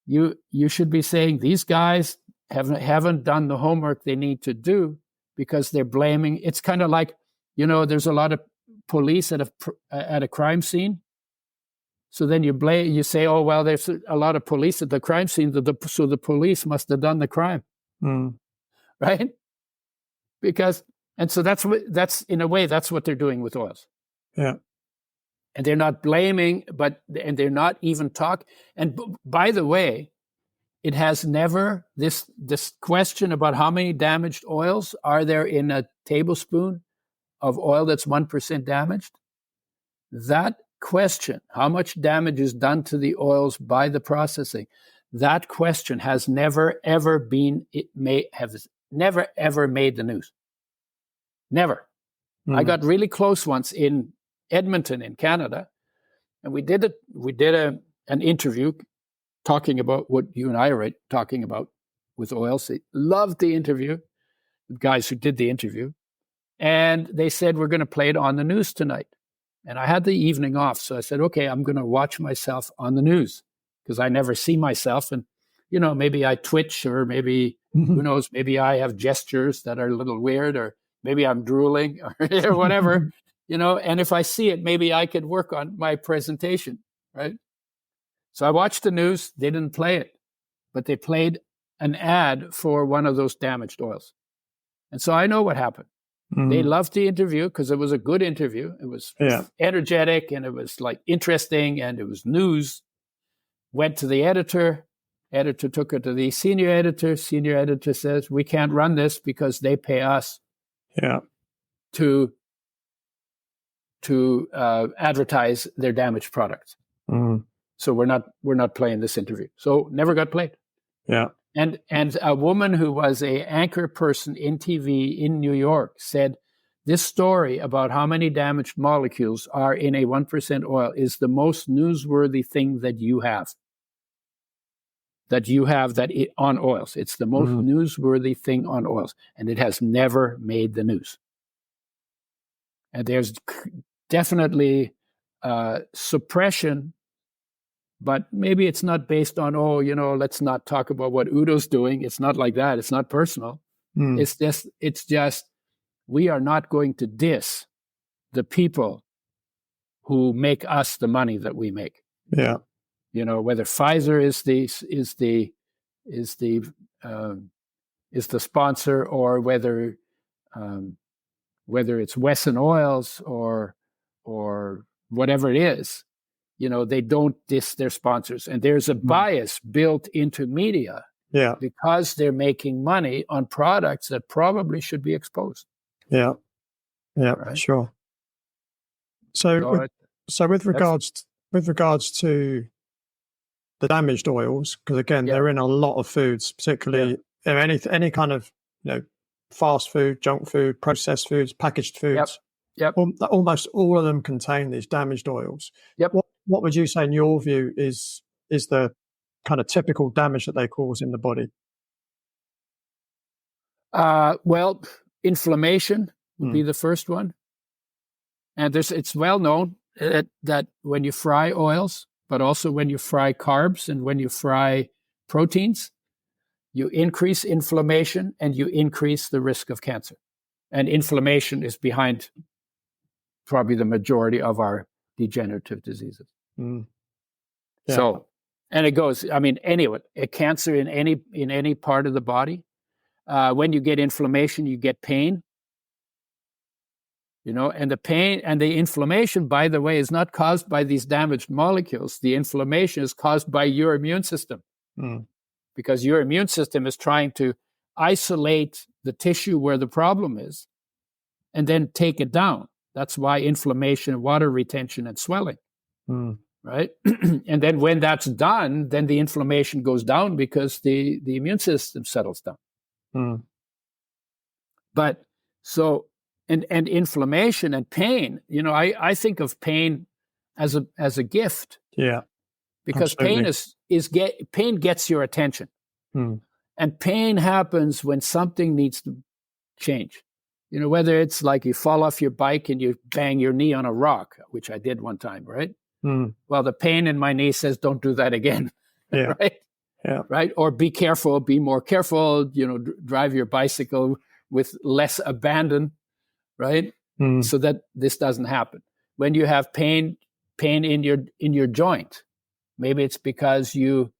S1: you should be saying these guys haven't done the homework they need to do, because they're blaming. It's kind of like, there's a lot of police at a crime scene. So then you say, oh, well, there's a lot of police at the crime scene, so the police must have done the crime. Right? And so that's in a way, that's what they're doing with oils.
S2: Yeah.
S1: And they're not blaming, and they're not even And by the way, it has never, this question about how many damaged oils are there in a tablespoon of oil that's 1% damaged, that question, how much damage is done to the oils by the processing, that question has never ever never ever made the news. Never. I got really close once in Edmonton in Canada, and we did an interview talking about what you and I are talking about with oils. They loved the interview, the guys who did the interview, and they said, we're going to play it on the news tonight. And I had the evening off, so I said, okay, I'm going to watch myself on the news, because I never see myself, and maybe I twitch, or maybe who knows, maybe I have gestures that are a little weird, or maybe I'm drooling, or whatever, and if I see it, maybe I could work on my presentation, right? So I watched the news. They didn't play it, but they played an ad for one of those damaged oils. And so I know what happened. They loved the interview because it was a good interview. It was energetic, and it was like interesting, and it was news. Went to the editor. Editor took it to the senior editor. Senior editor says, we can't run this because they pay us to advertise their damaged products. So we're not playing this interview. So never got played.
S2: Yeah.
S1: And a woman who was a anchor person in TV in New York said, this story about how many damaged molecules are in a 1% oil is the most newsworthy thing that you have. On oils. It's the most newsworthy thing on oils. And it has never made the news. And there's definitely suppression, but maybe it's not based on, let's not talk about what Udo's doing. It's not like that. It's not personal. It's just, we are not going to diss the people who make us the money that we make.
S2: Yeah.
S1: Whether Pfizer is the sponsor, or whether it's Wesson Oils or whatever it is, they don't diss their sponsors. And there's a bias built into media because they're making money on products that probably should be exposed.
S2: Yeah. Yeah,
S1: right?
S2: Sure. So with regards to the damaged oils, because again, they're in a lot of foods, particularly any kind of, fast food, junk food, processed foods, packaged foods.
S1: Yep.
S2: Almost all of them contain these damaged oils.
S1: Yep.
S2: What would you say, in your view, is the kind of typical damage that they cause in the body?
S1: Well, inflammation would be the first one. And it's well known that when you fry oils, but also when you fry carbs and when you fry proteins, you increase inflammation and you increase the risk of cancer. And inflammation is behind probably the majority of our degenerative diseases. So, and it goes, anyway, a cancer in any part of the body. When you get inflammation, you get pain. And the pain and the inflammation, by the way, is not caused by these damaged molecules. The inflammation is caused by your immune system, because your immune system is trying to isolate the tissue where the problem is and then take it down. That's why inflammation, water retention, and swelling, right? And then when that's done, then the inflammation goes down because the immune system settles down. But so... And inflammation and pain, I think of pain as a gift. Yeah. Because absolutely. Pain gets your attention. And pain happens when something needs to change. whether it's like you fall off your bike and you bang your knee on a rock, which I did one time, right? Well, the pain in my knee says, don't do that again,
S2: Yeah.
S1: right?
S2: Yeah.
S1: Right? Or be careful, be more careful, drive your bicycle with less abandon, right? So that this doesn't happen. When you have pain in your joint, maybe it's because you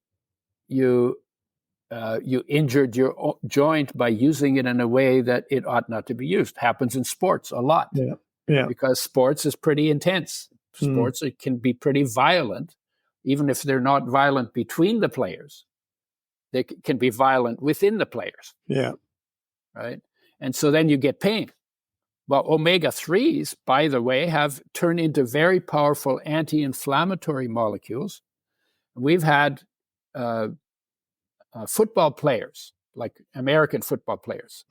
S1: injured your joint by using it in a way that it ought not to be used. Happens in sports a lot.
S2: Yeah. Yeah.
S1: Because sports is pretty intense. Sports it can be pretty violent, even if they're not violent between the players. They can be violent within the players.
S2: Yeah.
S1: Right? And so then you get pain. Well, omega-3s, by the way, have turned into very powerful anti-inflammatory molecules. We've had football players, like American football players,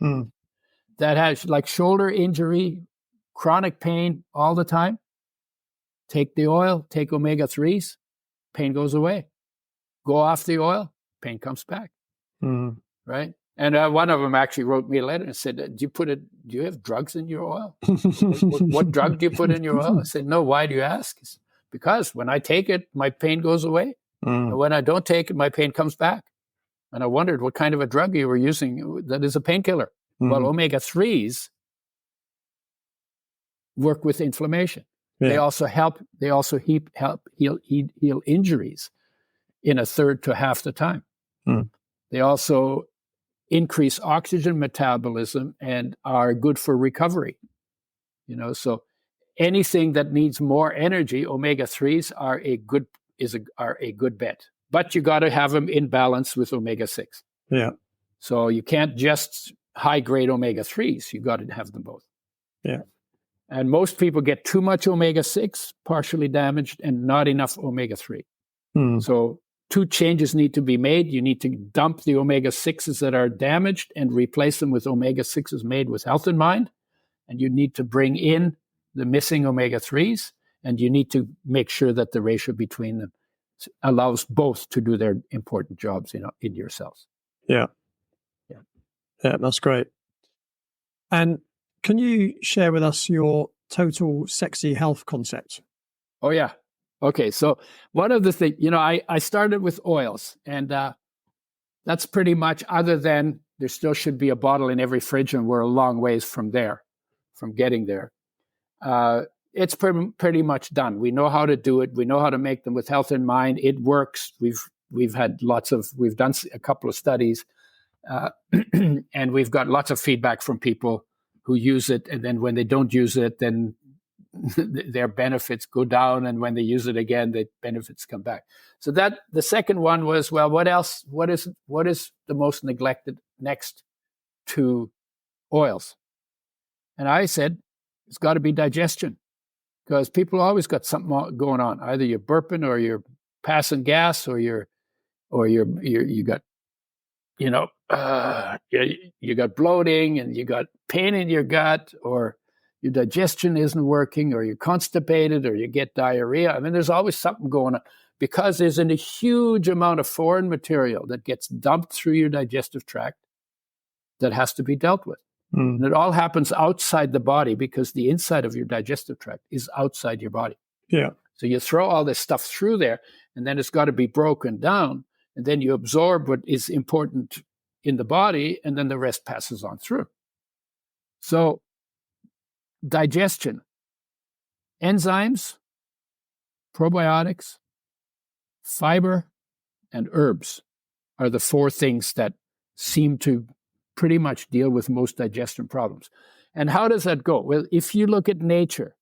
S1: that has like shoulder injury, chronic pain all the time. Take the oil, take omega-3s, pain goes away. Go off the oil, pain comes back. Right? And one of them actually wrote me a letter and said, do you have drugs in your oil? What drug do you put in your oil? I said, no, why do you ask? Said, because when I take it, my pain goes away. And when I don't take it, my pain comes back. And I wondered what kind of a drug you were using that is a painkiller. Well, omega-3s work with inflammation. Yeah. They also help heal injuries in a third to half the time. They also increase oxygen metabolism and are good for recovery. So anything that needs more energy, omega-3s are a good bet. But you got to have them in balance with omega-6.
S2: Yeah.
S1: So you can't just high-grade omega-3s. You got to have them both.
S2: Yeah.
S1: And most people get too much omega-6, partially damaged, and not enough omega-3. So two changes need to be made. You need to dump the omega-6s that are damaged and replace them with omega-6s made with health in mind. And you need to bring in the missing omega-3s, and you need to make sure that the ratio between them allows both to do their important jobs in your cells.
S2: Yeah. Yeah, that's great. And can you share with us your total sexy health concept?
S1: Oh, yeah. Okay. So one of the things, I started with oils, and that's pretty much, other than there still should be a bottle in every fridge, and we're a long ways from getting there. It's pretty much done. We know how to do it. We know how to make them with health in mind. It works. We've done a couple of studies, and we've got lots of feedback from people who use it. And then when they don't use it, then their benefits go down. And when they use it again, the benefits come back. So that the second one was, well, what else? What is the most neglected next to oils? And I said, it's got to be digestion. Because people always got something going on. Either you're burping, or you're passing gas, or you got, you got bloating, and you got pain in your gut, or your digestion isn't working, or you're constipated, or you get diarrhea. I mean, there's always something going on because there's a huge amount of foreign material that gets dumped through your digestive tract that has to be dealt with. And it all happens outside the body because the inside of your digestive tract is outside your body.
S2: Yeah.
S1: So you throw all this stuff through there, and then it's got to be broken down, and then you absorb what is important in the body, and then the rest passes on through. So digestion, enzymes, probiotics, fiber, and herbs are the four things that seem to pretty much deal with most digestion problems. And how does that go? Well, if you look at nature's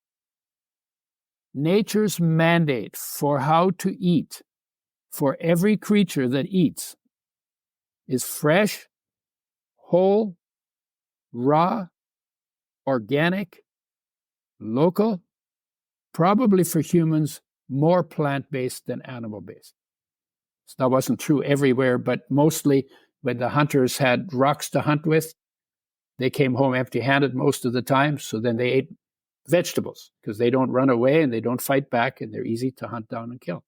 S1: mandate for how to eat for every creature that eats is fresh, whole, raw, organic, local, probably for humans, more plant-based than animal-based. So that wasn't true everywhere, but mostly when the hunters had rocks to hunt with, they came home empty-handed most of the time, so then they ate vegetables because they don't run away and they don't fight back and they're easy to hunt down and kill.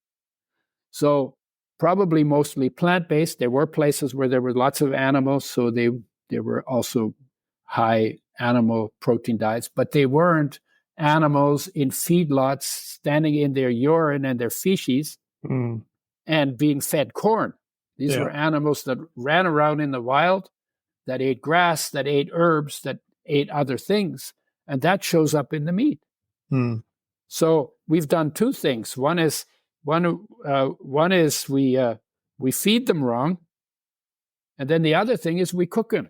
S1: So probably mostly plant-based. There were places where there were lots of animals, so they were also high animal protein diets, but they weren't animals in feedlots standing in their urine and their feces and being fed corn. These were animals that ran around in the wild, that ate grass, that ate herbs, that ate other things, and that shows up in the meat. So we've done two things. One is we feed them wrong, and then the other thing is we cook them.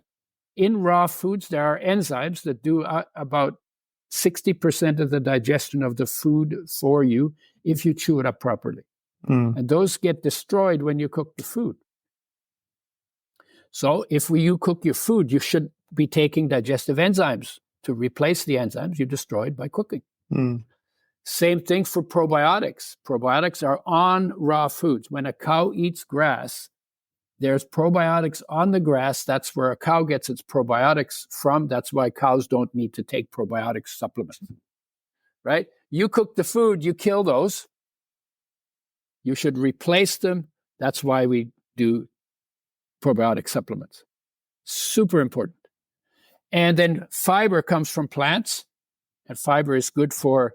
S1: In raw foods, there are enzymes that do about 60% of the digestion of the food for you if you chew it up properly. And those get destroyed when you cook the food. So if you cook your food, you should be taking digestive enzymes to replace the enzymes you destroyed by cooking. Same thing for probiotics. Probiotics are on raw foods. When a cow eats grass, there's probiotics on the grass. That's where a cow gets its probiotics from. That's why cows don't need to take probiotic supplements, right? You cook the food, you kill those. You should replace them. That's why we do probiotic supplements. Super important. And then fiber comes from plants, and fiber is good for,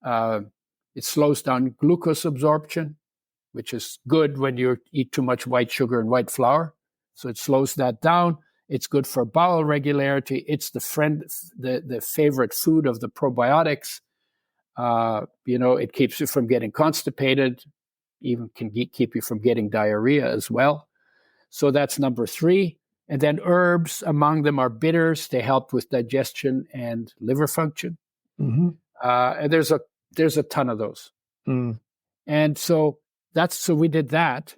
S1: it slows down glucose absorption, which is good when you eat too much white sugar and white flour. So it slows that down. It's good for bowel regularity. It's the favorite food of the probiotics. It keeps you from getting constipated, even can keep you from getting diarrhea as well. So that's number 3. And then herbs, among them are bitters. They help with digestion and liver function. And there's a ton of those. And so we did that.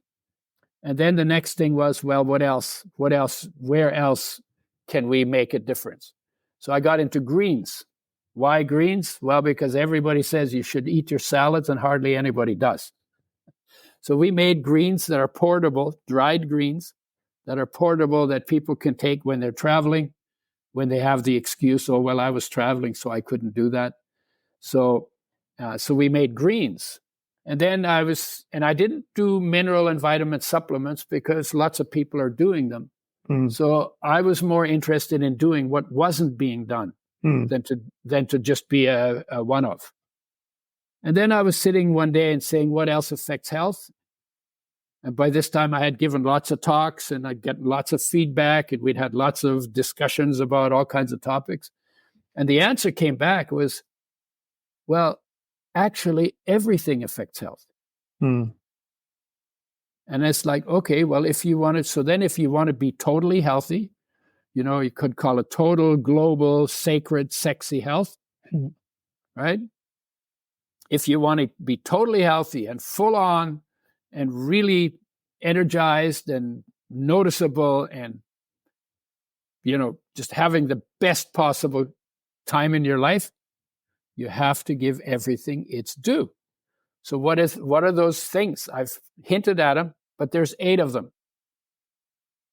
S1: And then the next thing was, well, what else? Where else can we make a difference? So I got into greens. Why greens? Well, because everybody says you should eat your salads and hardly anybody does. So we made greens that are portable, dried greens that are portable, that people can take when they're traveling, when they have the excuse, oh, well, I was traveling, so I couldn't do that. So we made greens. And then I didn't do mineral and vitamin supplements because lots of people are doing them. So I was more interested in doing what wasn't being done than to just be a one-off. And then I was sitting one day and saying, what else affects health? And by this time I had given lots of talks and I'd gotten lots of feedback and we'd had lots of discussions about all kinds of topics. And the answer came back was, well, actually everything affects health. And it's like, okay, well, if you want to be totally healthy, you could call it total, global, sacred, sexy health, right? If you want to be totally healthy and full on and really energized and noticeable and, just having the best possible time in your life, you have to give everything its due. So what are those things? I've hinted at them, but there's 8 of them.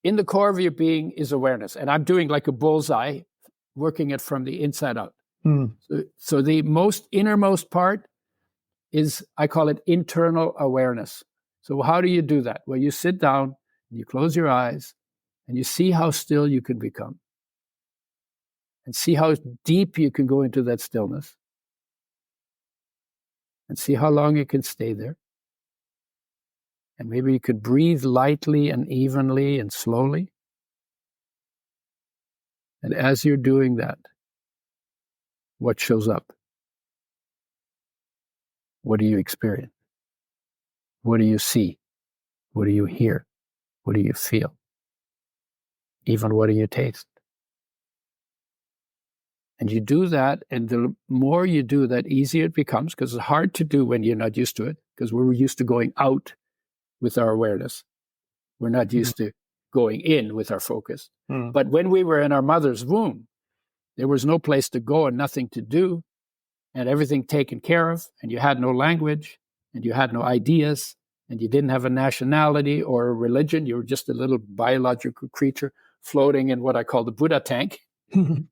S1: In the core of your being is awareness. And I'm doing like a bullseye, working it from the inside out. So the innermost part is, I call it internal awareness. So how do you do that? Well, you sit down, and you close your eyes, and you see how still you can become. And see how deep you can go into that stillness. And see how long you can stay there. And maybe you could breathe lightly and evenly and slowly. And as you're doing that, what shows up? What do you experience? What do you see? What do you hear? What do you feel? Even what do you taste? And you do that, and the more you do that, easier it becomes, because it's hard to do when you're not used to it, because we're used to going out with our awareness. We're not used to going in with our focus. But when we were in our mother's womb, there was no place to go and nothing to do, and everything taken care of, and you had no language, and you had no ideas, and you didn't have a nationality or a religion. You were just a little biological creature floating in what I call the Buddha tank,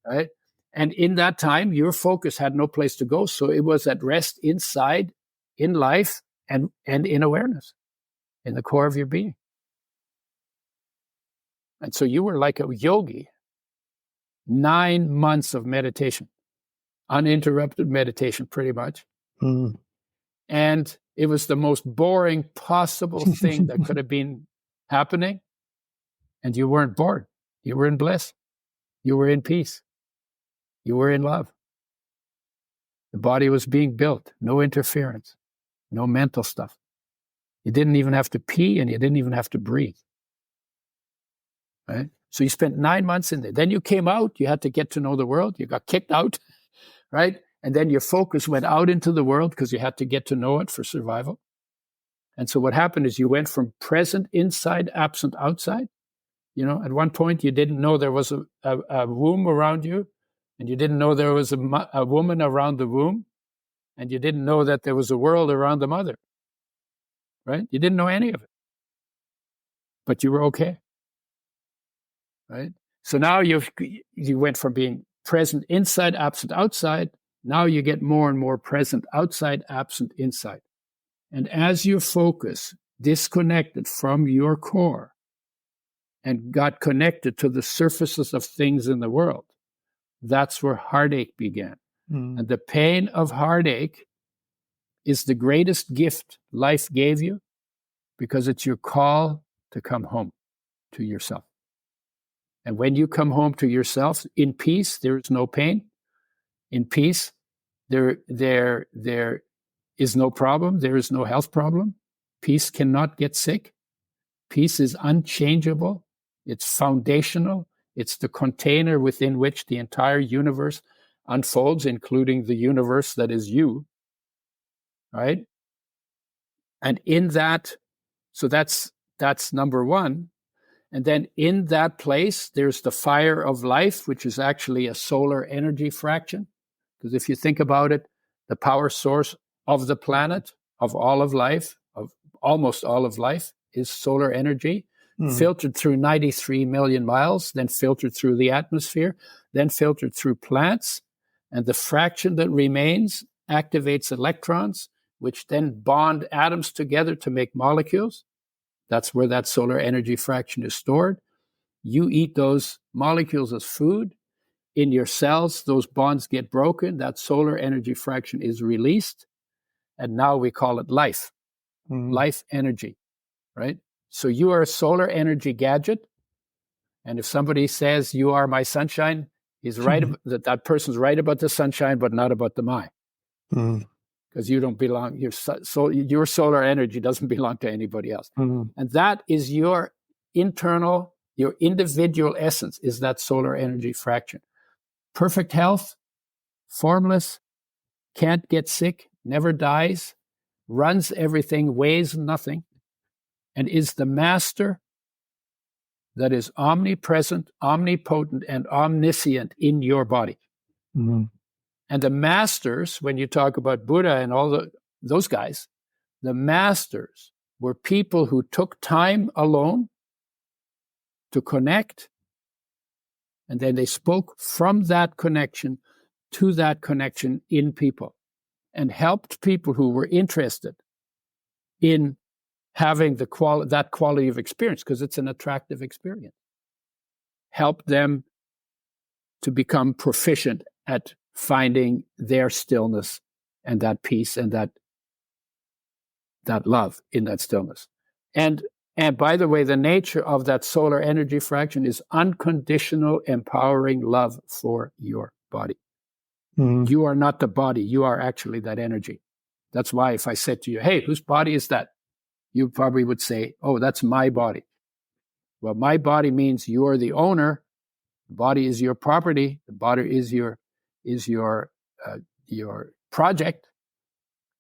S1: right? And in that time, your focus had no place to go. So it was at rest inside, in life, and in awareness, in the core of your being. And so you were like a yogi. 9 months of meditation, uninterrupted meditation, pretty much.
S2: Mm.
S1: And it was the most boring possible thing that could have been happening. And you weren't bored. You were in bliss. You were in peace. You were in love. The body was being built. No interference. No mental stuff. You didn't even have to pee and you didn't even have to breathe. Right? So you spent 9 months in there. Then you came out. You had to get to know the world. You got kicked out. Right? And then your focus went out into the world because you had to get to know it for survival. And so what happened is you went from present inside, absent outside. You know, at one point you didn't know there was a womb around you, and you didn't know there was a woman around the womb, and you didn't know that there was a world around the mother. Right? You didn't know any of it. But you were okay. Right? So now you went from being present inside, absent outside. Now you get more and more present outside, absent inside. And as your focus disconnected from your core and got connected to the surfaces of things in the world, that's where heartache began. And the pain of heartache is the greatest gift life gave you because it's your call to come home to yourself. And when you come home to yourself in peace, there is no pain. In peace, there is no problem. There is no health problem. Peace cannot get sick. Peace is unchangeable. It's foundational. It's the container within which the entire universe unfolds, including the universe that is you. Right? And in that, so that's number one. And then in that place, there's the fire of life, which is actually a solar energy fraction. Because if you think about it, the power source of the planet, of all of life, of almost all of life, is solar energy, filtered through 93 million miles, then filtered through the atmosphere, then filtered through plants. And the fraction that remains activates electrons, which then bond atoms together to make molecules. That's where that solar energy fraction is stored. You eat those molecules as food. In your cells, those bonds get broken. That solar energy fraction is released. And now we call it life, life energy, right? So you are a solar energy gadget. And if somebody says you are my sunshine, he's right. That person's right about the sunshine, but not about the mind. Because you don't belong, your solar energy doesn't belong to anybody else. And that is your internal, your individual essence is that solar energy fraction. Perfect health, formless, can't get sick, never dies, runs everything, weighs nothing, and is the master that is omnipresent, omnipotent, and omniscient in your body. And the masters, when you talk about Buddha and all those guys, the masters were people who took time alone to connect, and then they spoke from that connection to that connection in people and helped people who were interested in having that quality of experience, because it's an attractive experience. Help them to become proficient at finding their stillness and that peace and that love in that stillness. And by the way, the nature of that solar energy fraction is unconditional, empowering love for your body. You are not the body. You are actually that energy. That's why if I said to you, hey, whose body is that? You probably would say, oh, that's my body. Well, my body means you are the owner. The body is your property. The body is your project.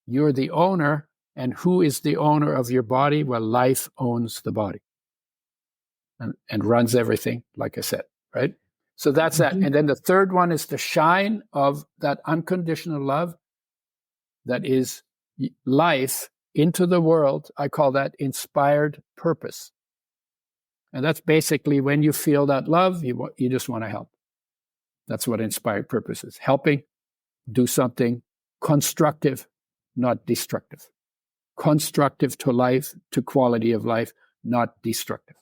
S1: You're the owner. And who is the owner of your body? Well, life owns the body and runs everything, like I said, right? So that's that. And then the third one is the shine of that unconditional love that is life into the world. I call that inspired purpose. And that's basically when you feel that love, you just want to help. That's what inspired purpose is. Helping do something constructive, not destructive. Constructive to life, to quality of life, not destructive.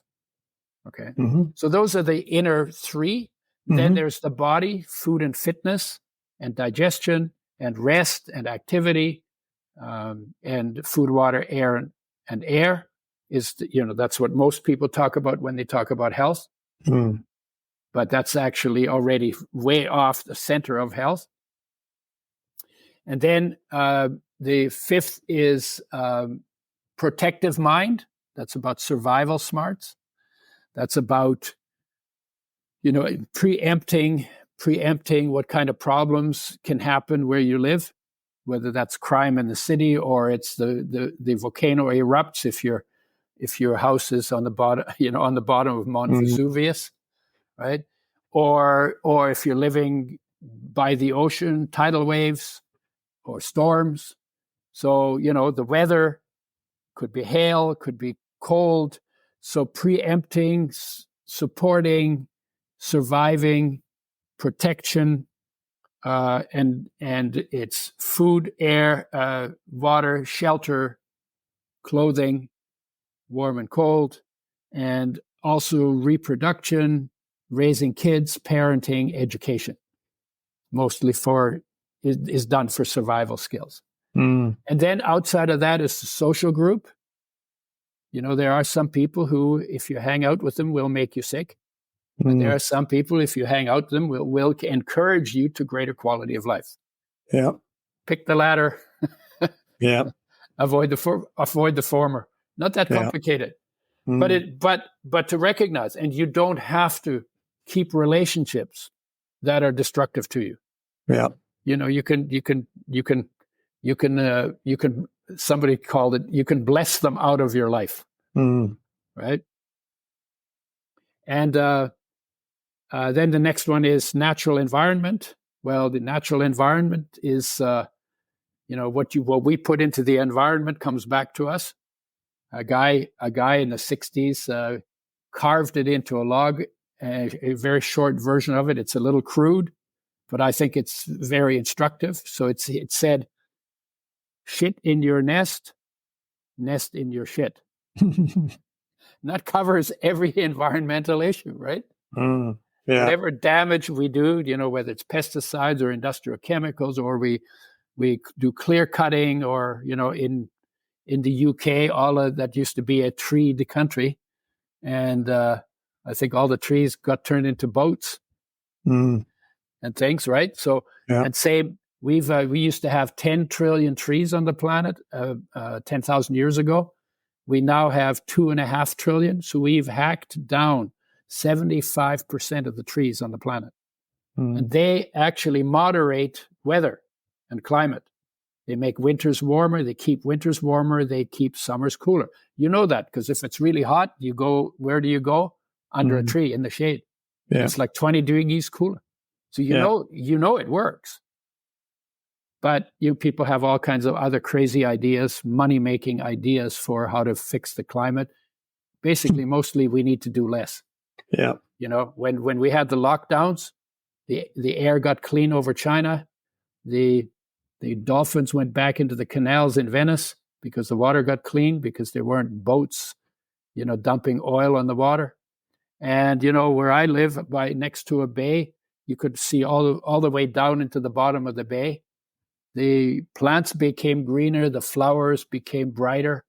S1: Okay? So those are the inner three. Then there's the body, food and fitness, and digestion, and rest and activity, and food, water, air, and air is, that's what most people talk about when they talk about health. But that's actually already way off the center of health. And then the fifth is protective mind. That's about survival smarts. That's about, preempting what kind of problems can happen where you live, whether that's crime in the city or it's the volcano erupts if your house is on the bottom, on the bottom of Mount Vesuvius, right? Or if you're living by the ocean, tidal waves or storms. So, the weather could be hail, could be cold. So preempting, supporting, surviving, protection, and it's food, air, water, shelter, clothing, warm and cold, and also reproduction, raising kids, parenting, education. Mostly is done for survival skills. And then outside of that is the social group. There are some people who, if you hang out with them, will make you sick. And there are some people, if you hang out with them, will encourage you to greater quality of life.
S2: Yeah.
S1: Pick the latter.
S2: Yeah.
S1: Avoid the former. Not that complicated. But to recognize, and you don't have to keep relationships that are destructive to you.
S2: Yeah.
S1: You can somebody called it, you can bless them out of your life. Right? And then the next one is natural environment. Well, the natural environment is, what we put into the environment comes back to us. A guy in the 60s carved it into a log, a very short version of it. It's a little crude, but I think it's very instructive. So it said, shit in your nest, nest in your shit. And that covers every environmental issue, right? Yeah. Whatever damage we do, whether it's pesticides or industrial chemicals, or we do clear cutting, or, in the UK, all of that used to be a treed country. And I think all the trees got turned into boats and things, right? So, and same, we used to have 10 trillion trees on the planet 10,000 years ago. We now have 2.5 trillion. So we've hacked down 75% of the trees on the planet. And they actually moderate weather and climate. They make winters warmer. They keep winters warmer. They keep summers cooler. You know that because if it's really hot, where do you go? Under a tree in the shade. Yeah. It's like 20 degrees cooler. So you know it works. But you people have all kinds of other crazy ideas, money-making ideas for how to fix the climate. Basically, mostly we need to do less.
S2: Yeah.
S1: When we had the lockdowns, the air got clean over China. The dolphins went back into the canals in Venice because the water got clean, because there weren't boats, dumping oil on the water. And, where I live next to a bay, you could see all the way down into the bottom of the bay. The plants became greener, the flowers became brighter,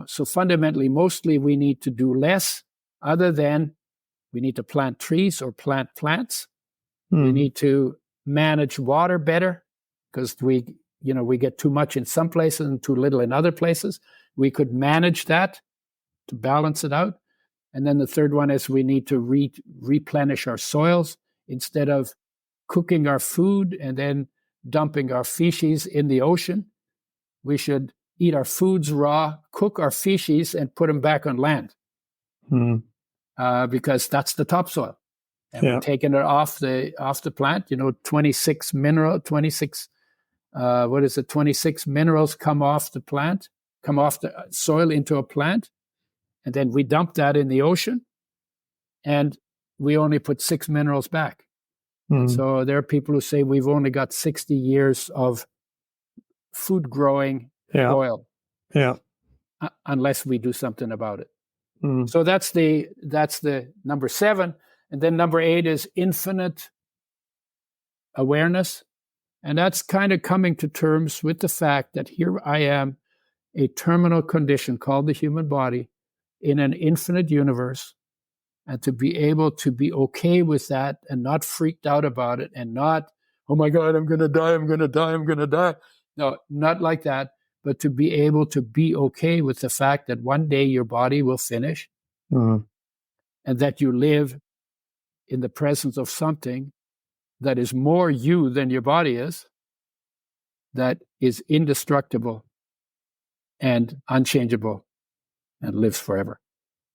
S1: So fundamentally, mostly we need to do less, other than we need to plant trees or plant plants. We need to manage water better, because we get too much in some places and too little in other places. We could manage that to balance it out. And then the third one is we need to replenish our soils. Instead of cooking our food and then dumping our feces in the ocean, we should eat our foods raw, cook our feces, and put them back on land, because that's the topsoil. And we're taking it off the plant. 26 minerals come off the soil into a plant, and then we dump that in the ocean, and we only put 6 minerals back. So there are people who say we've only got 60 years of food growing soil, unless we do something about it. So that's the number 7, And then number 8 is infinite awareness. And that's kind of coming to terms with the fact that here I am, a terminal condition called the human body in an infinite universe, and to be able to be okay with that and not freaked out about it and not, oh my God, I'm going to die, I'm going to die, I'm going to die. No, not like that, but to be able to be okay with the fact that one day your body will finish and that you live in the presence of something that is more you than your body is, that is indestructible and unchangeable and lives forever.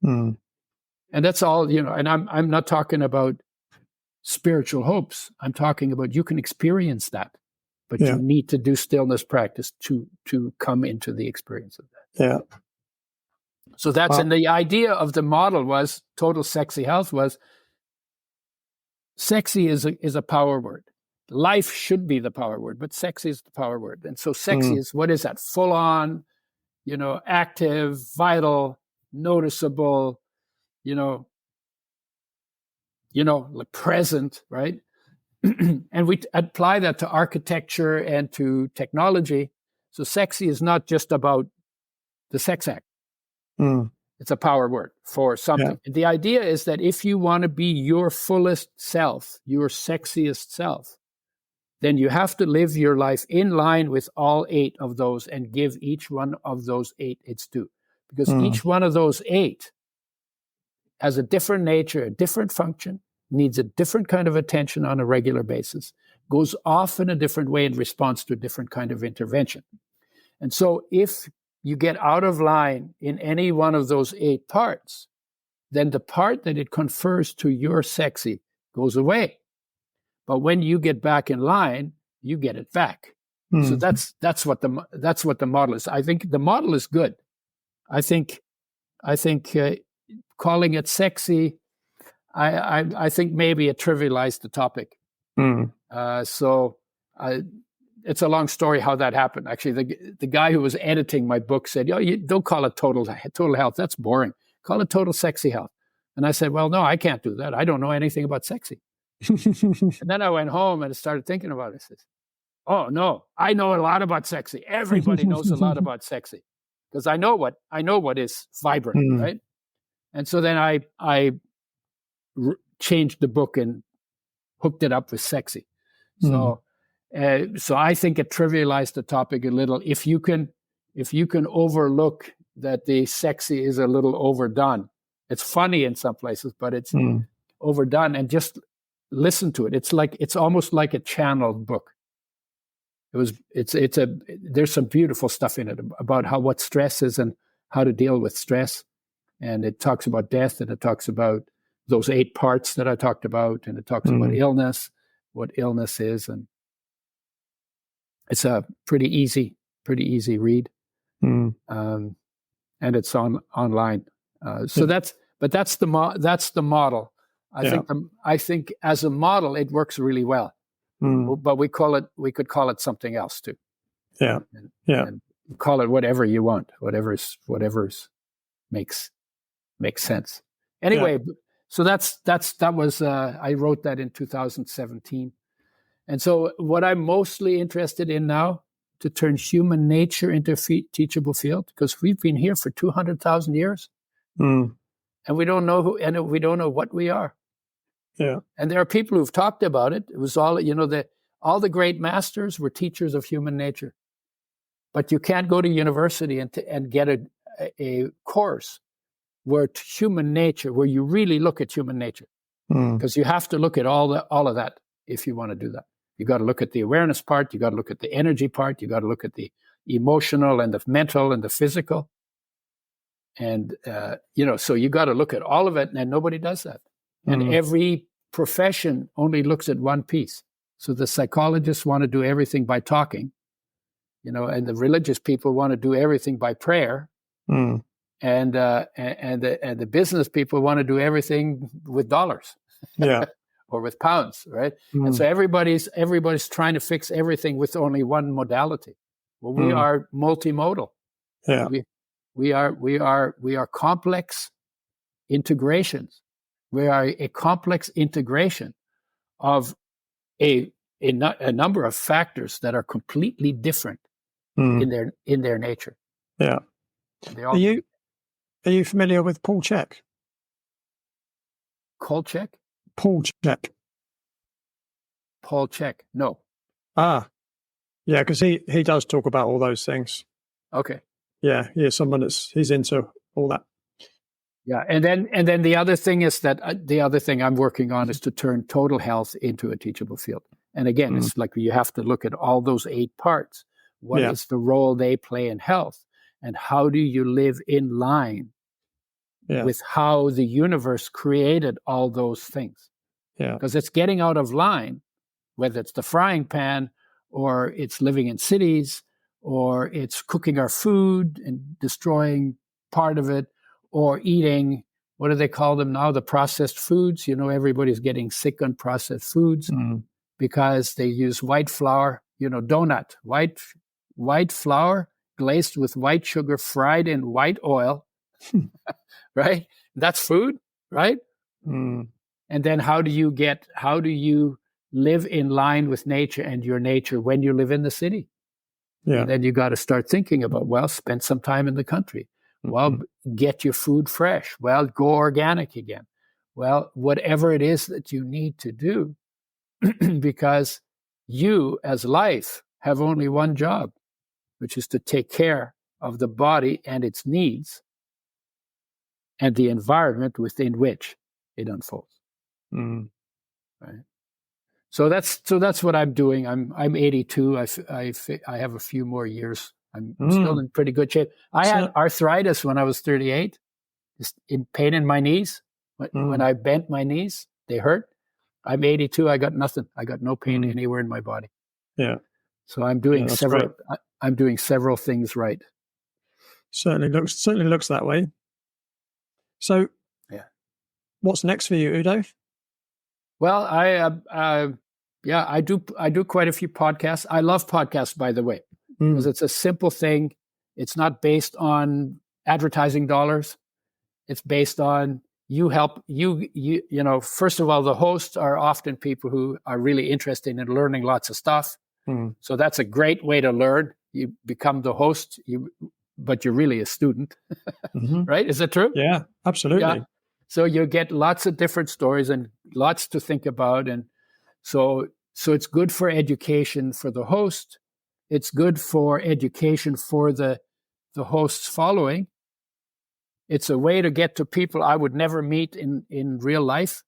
S1: And that's all, and I'm not talking about spiritual hopes. I'm talking about you can experience that, but you need to do stillness practice to come into the experience of that.
S2: Yeah.
S1: So that's, and the idea of the model was total sexy health was sexy is a power word. Life should be the power word, but sexy is the power word. And so sexy is, what is that? Full on, active, vital, noticeable, like present, right? And we apply that to architecture and to technology. So sexy is not just about the sex act. It's a power word for something. Yeah. The idea is that if you want to be your fullest self, your sexiest self, then you have to live your life in line with all 8 of those and give each one of those 8 its due. Because each one of those 8 has a different nature, a different function, needs a different kind of attention on a regular basis, goes off in a different way in response to a different kind of intervention. And so if you get out of line in any one of those 8 parts, then the part that it confers to your sexy goes away. But when you get back in line, you get it back. So that's what the model is. I think the model is good. I think calling it sexy, I think maybe it trivialized the topic. It's a long story how that happened. Actually, the guy who was editing my book said, you don't call it total health. That's boring. Call it total sexy health. And I said, well, no, I can't do that. I don't know anything about sexy. And then I went home and started thinking about it. I said, oh, no, I know a lot about sexy. Everybody knows a lot about sexy because I know what is vibrant, right? And so then I changed the book and hooked it up with sexy. So I think it trivialized the topic a little. If you can overlook that the sexy is a little overdone, it's funny in some places, but it's overdone, and just listen to it. It's almost like a channeled book. There's some beautiful stuff in it about what stress is and how to deal with stress. And it talks about death, and it talks about those 8 parts that I talked about, and it talks about illness, what illness is, and it's a pretty easy read, and it's online. So that's the model. I think as a model it works really well, but we could call it something else too. And call it whatever you want, whatever's makes sense. Anyway, so that was I wrote that in 2017. And so what I'm mostly interested in now, to turn human nature into a teachable field, because we've been here for 200,000 years and we don't know who, and we don't know what we are.
S2: Yeah.
S1: And there are people who've talked about it. It was all, all the great masters were teachers of human nature. But you can't go to university and get a course where human nature, where you really look at human nature, because you have to look at all of that if you want to do that. You got to look at the awareness part. You got to look at the energy part. You got to look at the emotional and the mental and the physical. And, so you got to look at all of it, and nobody does that. And every profession only looks at one piece. So the psychologists want to do everything by talking, and the religious people want to do everything by prayer. And the business people want to do everything with dollars.
S2: Yeah.
S1: Or with pounds, right? And so everybody's trying to fix everything with only one modality. Well, we are multimodal.
S2: Yeah.
S1: We are complex integrations We are a complex integration of a number of factors that are completely different in their nature.
S2: Yeah.
S1: And
S2: Are you familiar with Paul Chek?
S1: Kolchak?
S2: Paul Chek.
S1: Paul Chek? No.
S2: Ah, yeah, because he does talk about all those things.
S1: Okay.
S2: Yeah, someone he's into all that.
S1: Yeah, and then the other thing is that the other thing I'm working on is to turn total health into a teachable field. And again, it's like you have to look at all those 8 parts. What is the role they play in health, and how do you live in line with how the universe created all those things?
S2: Yeah,
S1: because it's getting out of line, whether it's the frying pan, or it's living in cities, or it's cooking our food and destroying part of it, or eating, what do they call them now? The processed foods. Everybody's getting sick on processed foods because they use white flour, donut, white flour glazed with white sugar, fried in white oil, right? That's food, right? And then how do you live in line with nature and your nature when you live in the city? Yeah. And then you got to start thinking about, spend some time in the country. Well, get your food fresh. Well, go organic again. Well, whatever it is that you need to do, because you as life have only one job, which is to take care of the body and its needs and the environment within which it unfolds. Right. So that's what I'm doing. I'm 82. I have a few more years. I'm still in pretty good shape. I had arthritis when I was 38. Just pain in my knees. When I bent my knees, they hurt. I'm 82. I got nothing. I got no pain anywhere in my body.
S2: Yeah.
S1: So I'm doing several. I'm doing several things right.
S2: Certainly looks that way. So, what's next for you, Udo?
S1: Well, I do quite a few podcasts. I love podcasts, by the way, because it's a simple thing. It's not based on advertising dollars. It's based on first of all, the hosts are often people who are really interested in learning lots of stuff. So that's a great way to learn. You become the host, but you're really a student, right? Is that true?
S2: Yeah, absolutely. Yeah.
S1: So you get lots of different stories and lots to think about. And so it's good for education for the host. It's good for education for the host's following. It's a way to get to people I would never meet in real life.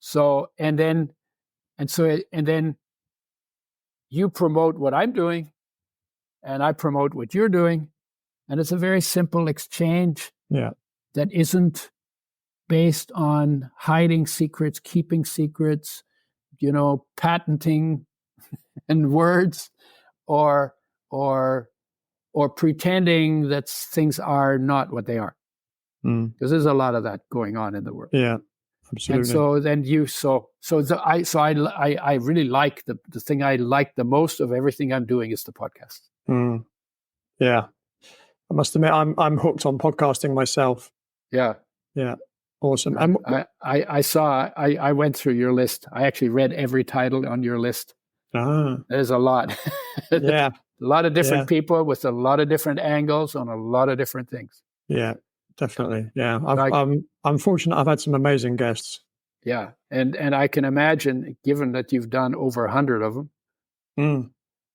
S1: So, and then you promote what I'm doing and I promote what you're doing. And it's a very simple exchange that isn't based on hiding secrets, keeping secrets, patenting and words, or pretending that things are not what they are. Because there's a lot of that going on in the world.
S2: Yeah, absolutely.
S1: And so then I really like the thing I like the most of everything I'm doing is the podcast.
S2: Yeah, I must admit I'm hooked on podcasting myself.
S1: Yeah.
S2: Awesome.
S1: And I went through your list. I actually read every title on your list. There's a lot.
S2: Yeah.
S1: A lot of different people with a lot of different angles on a lot of different things.
S2: Yeah, definitely. Yeah. I'm fortunate I've had some amazing guests.
S1: Yeah. And I can imagine, given that you've done over 100 of them,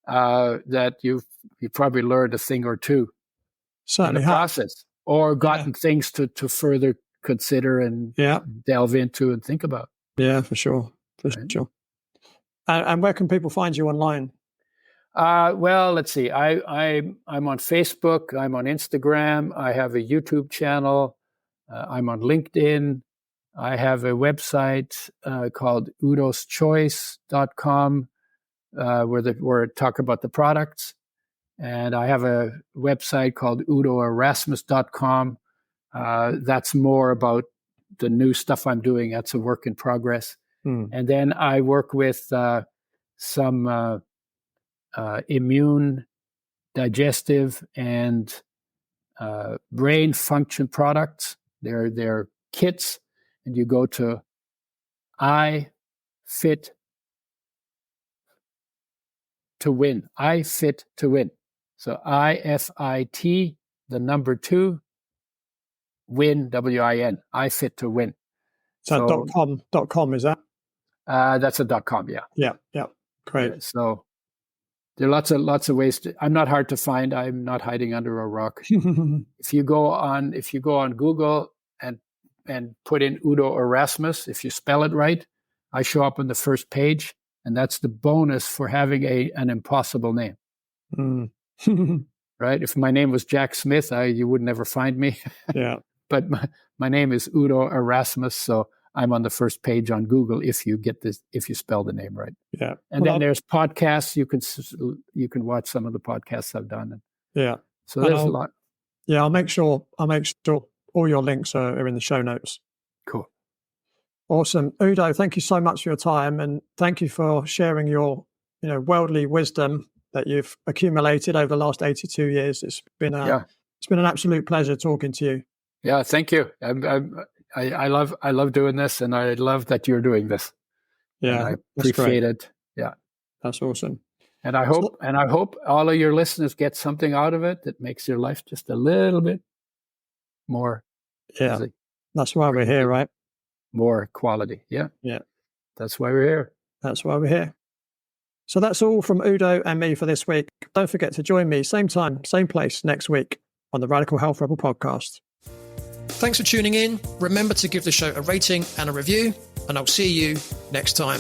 S1: that you've probably learned a thing or two
S2: certainly
S1: in the process, or gotten things to further consider and delve into and think about.
S2: Yeah, for sure. Sure. And where can people find you online?
S1: Well, let's see. I'm on Facebook. I'm on Instagram. I have a YouTube channel. I'm on LinkedIn. I have a website called udoschoice.com where I talk about the products. And I have a website called udoerasmus.com. That's more about the new stuff I'm doing. That's a work in progress. And then I work with some immune, digestive, and brain function products. They're kits, and you go to I fit to win. I fit to win. So IFIT, the number 2, win, WIN. I fit to win.
S2: So .com is that?
S1: That's a .com, yeah.
S2: Yeah. Great.
S1: Yeah, so there are lots of ways I'm not hard to find. I'm not hiding under a rock. If you go on Google and put in Udo Erasmus, if you spell it right, I show up on the first page, and that's the bonus for having an impossible name. Right? If my name was Jack Smith, you would never find me.
S2: Yeah.
S1: But my name is Udo Erasmus, so I'm on the first page on Google if you spell the name right.
S2: Yeah.
S1: And then there's podcasts. You can watch some of the podcasts I've done.
S2: Yeah.
S1: So there's a lot.
S2: Yeah, I'll make sure all your links are in the show notes.
S1: Cool.
S2: Awesome. Udo, thank you so much for your time, and thank you for sharing your worldly wisdom that you've accumulated over the last 82 years. It's been an absolute pleasure talking to you.
S1: Yeah, thank you. I love doing this, and I love that you're doing this.
S2: Yeah,
S1: and I appreciate it. Yeah,
S2: that's awesome.
S1: And I hope all of your listeners get something out of it that makes your life just a little bit more.
S2: Yeah, that's why we're here, right?
S1: More quality. Yeah. That's why we're here.
S2: That's why we're here. So that's all from Udo and me for this week. Don't forget to join me same time, same place next week on the Radical Health Rebel podcast. Thanks for tuning in. Remember to give the show a rating and a review, and I'll see you next time.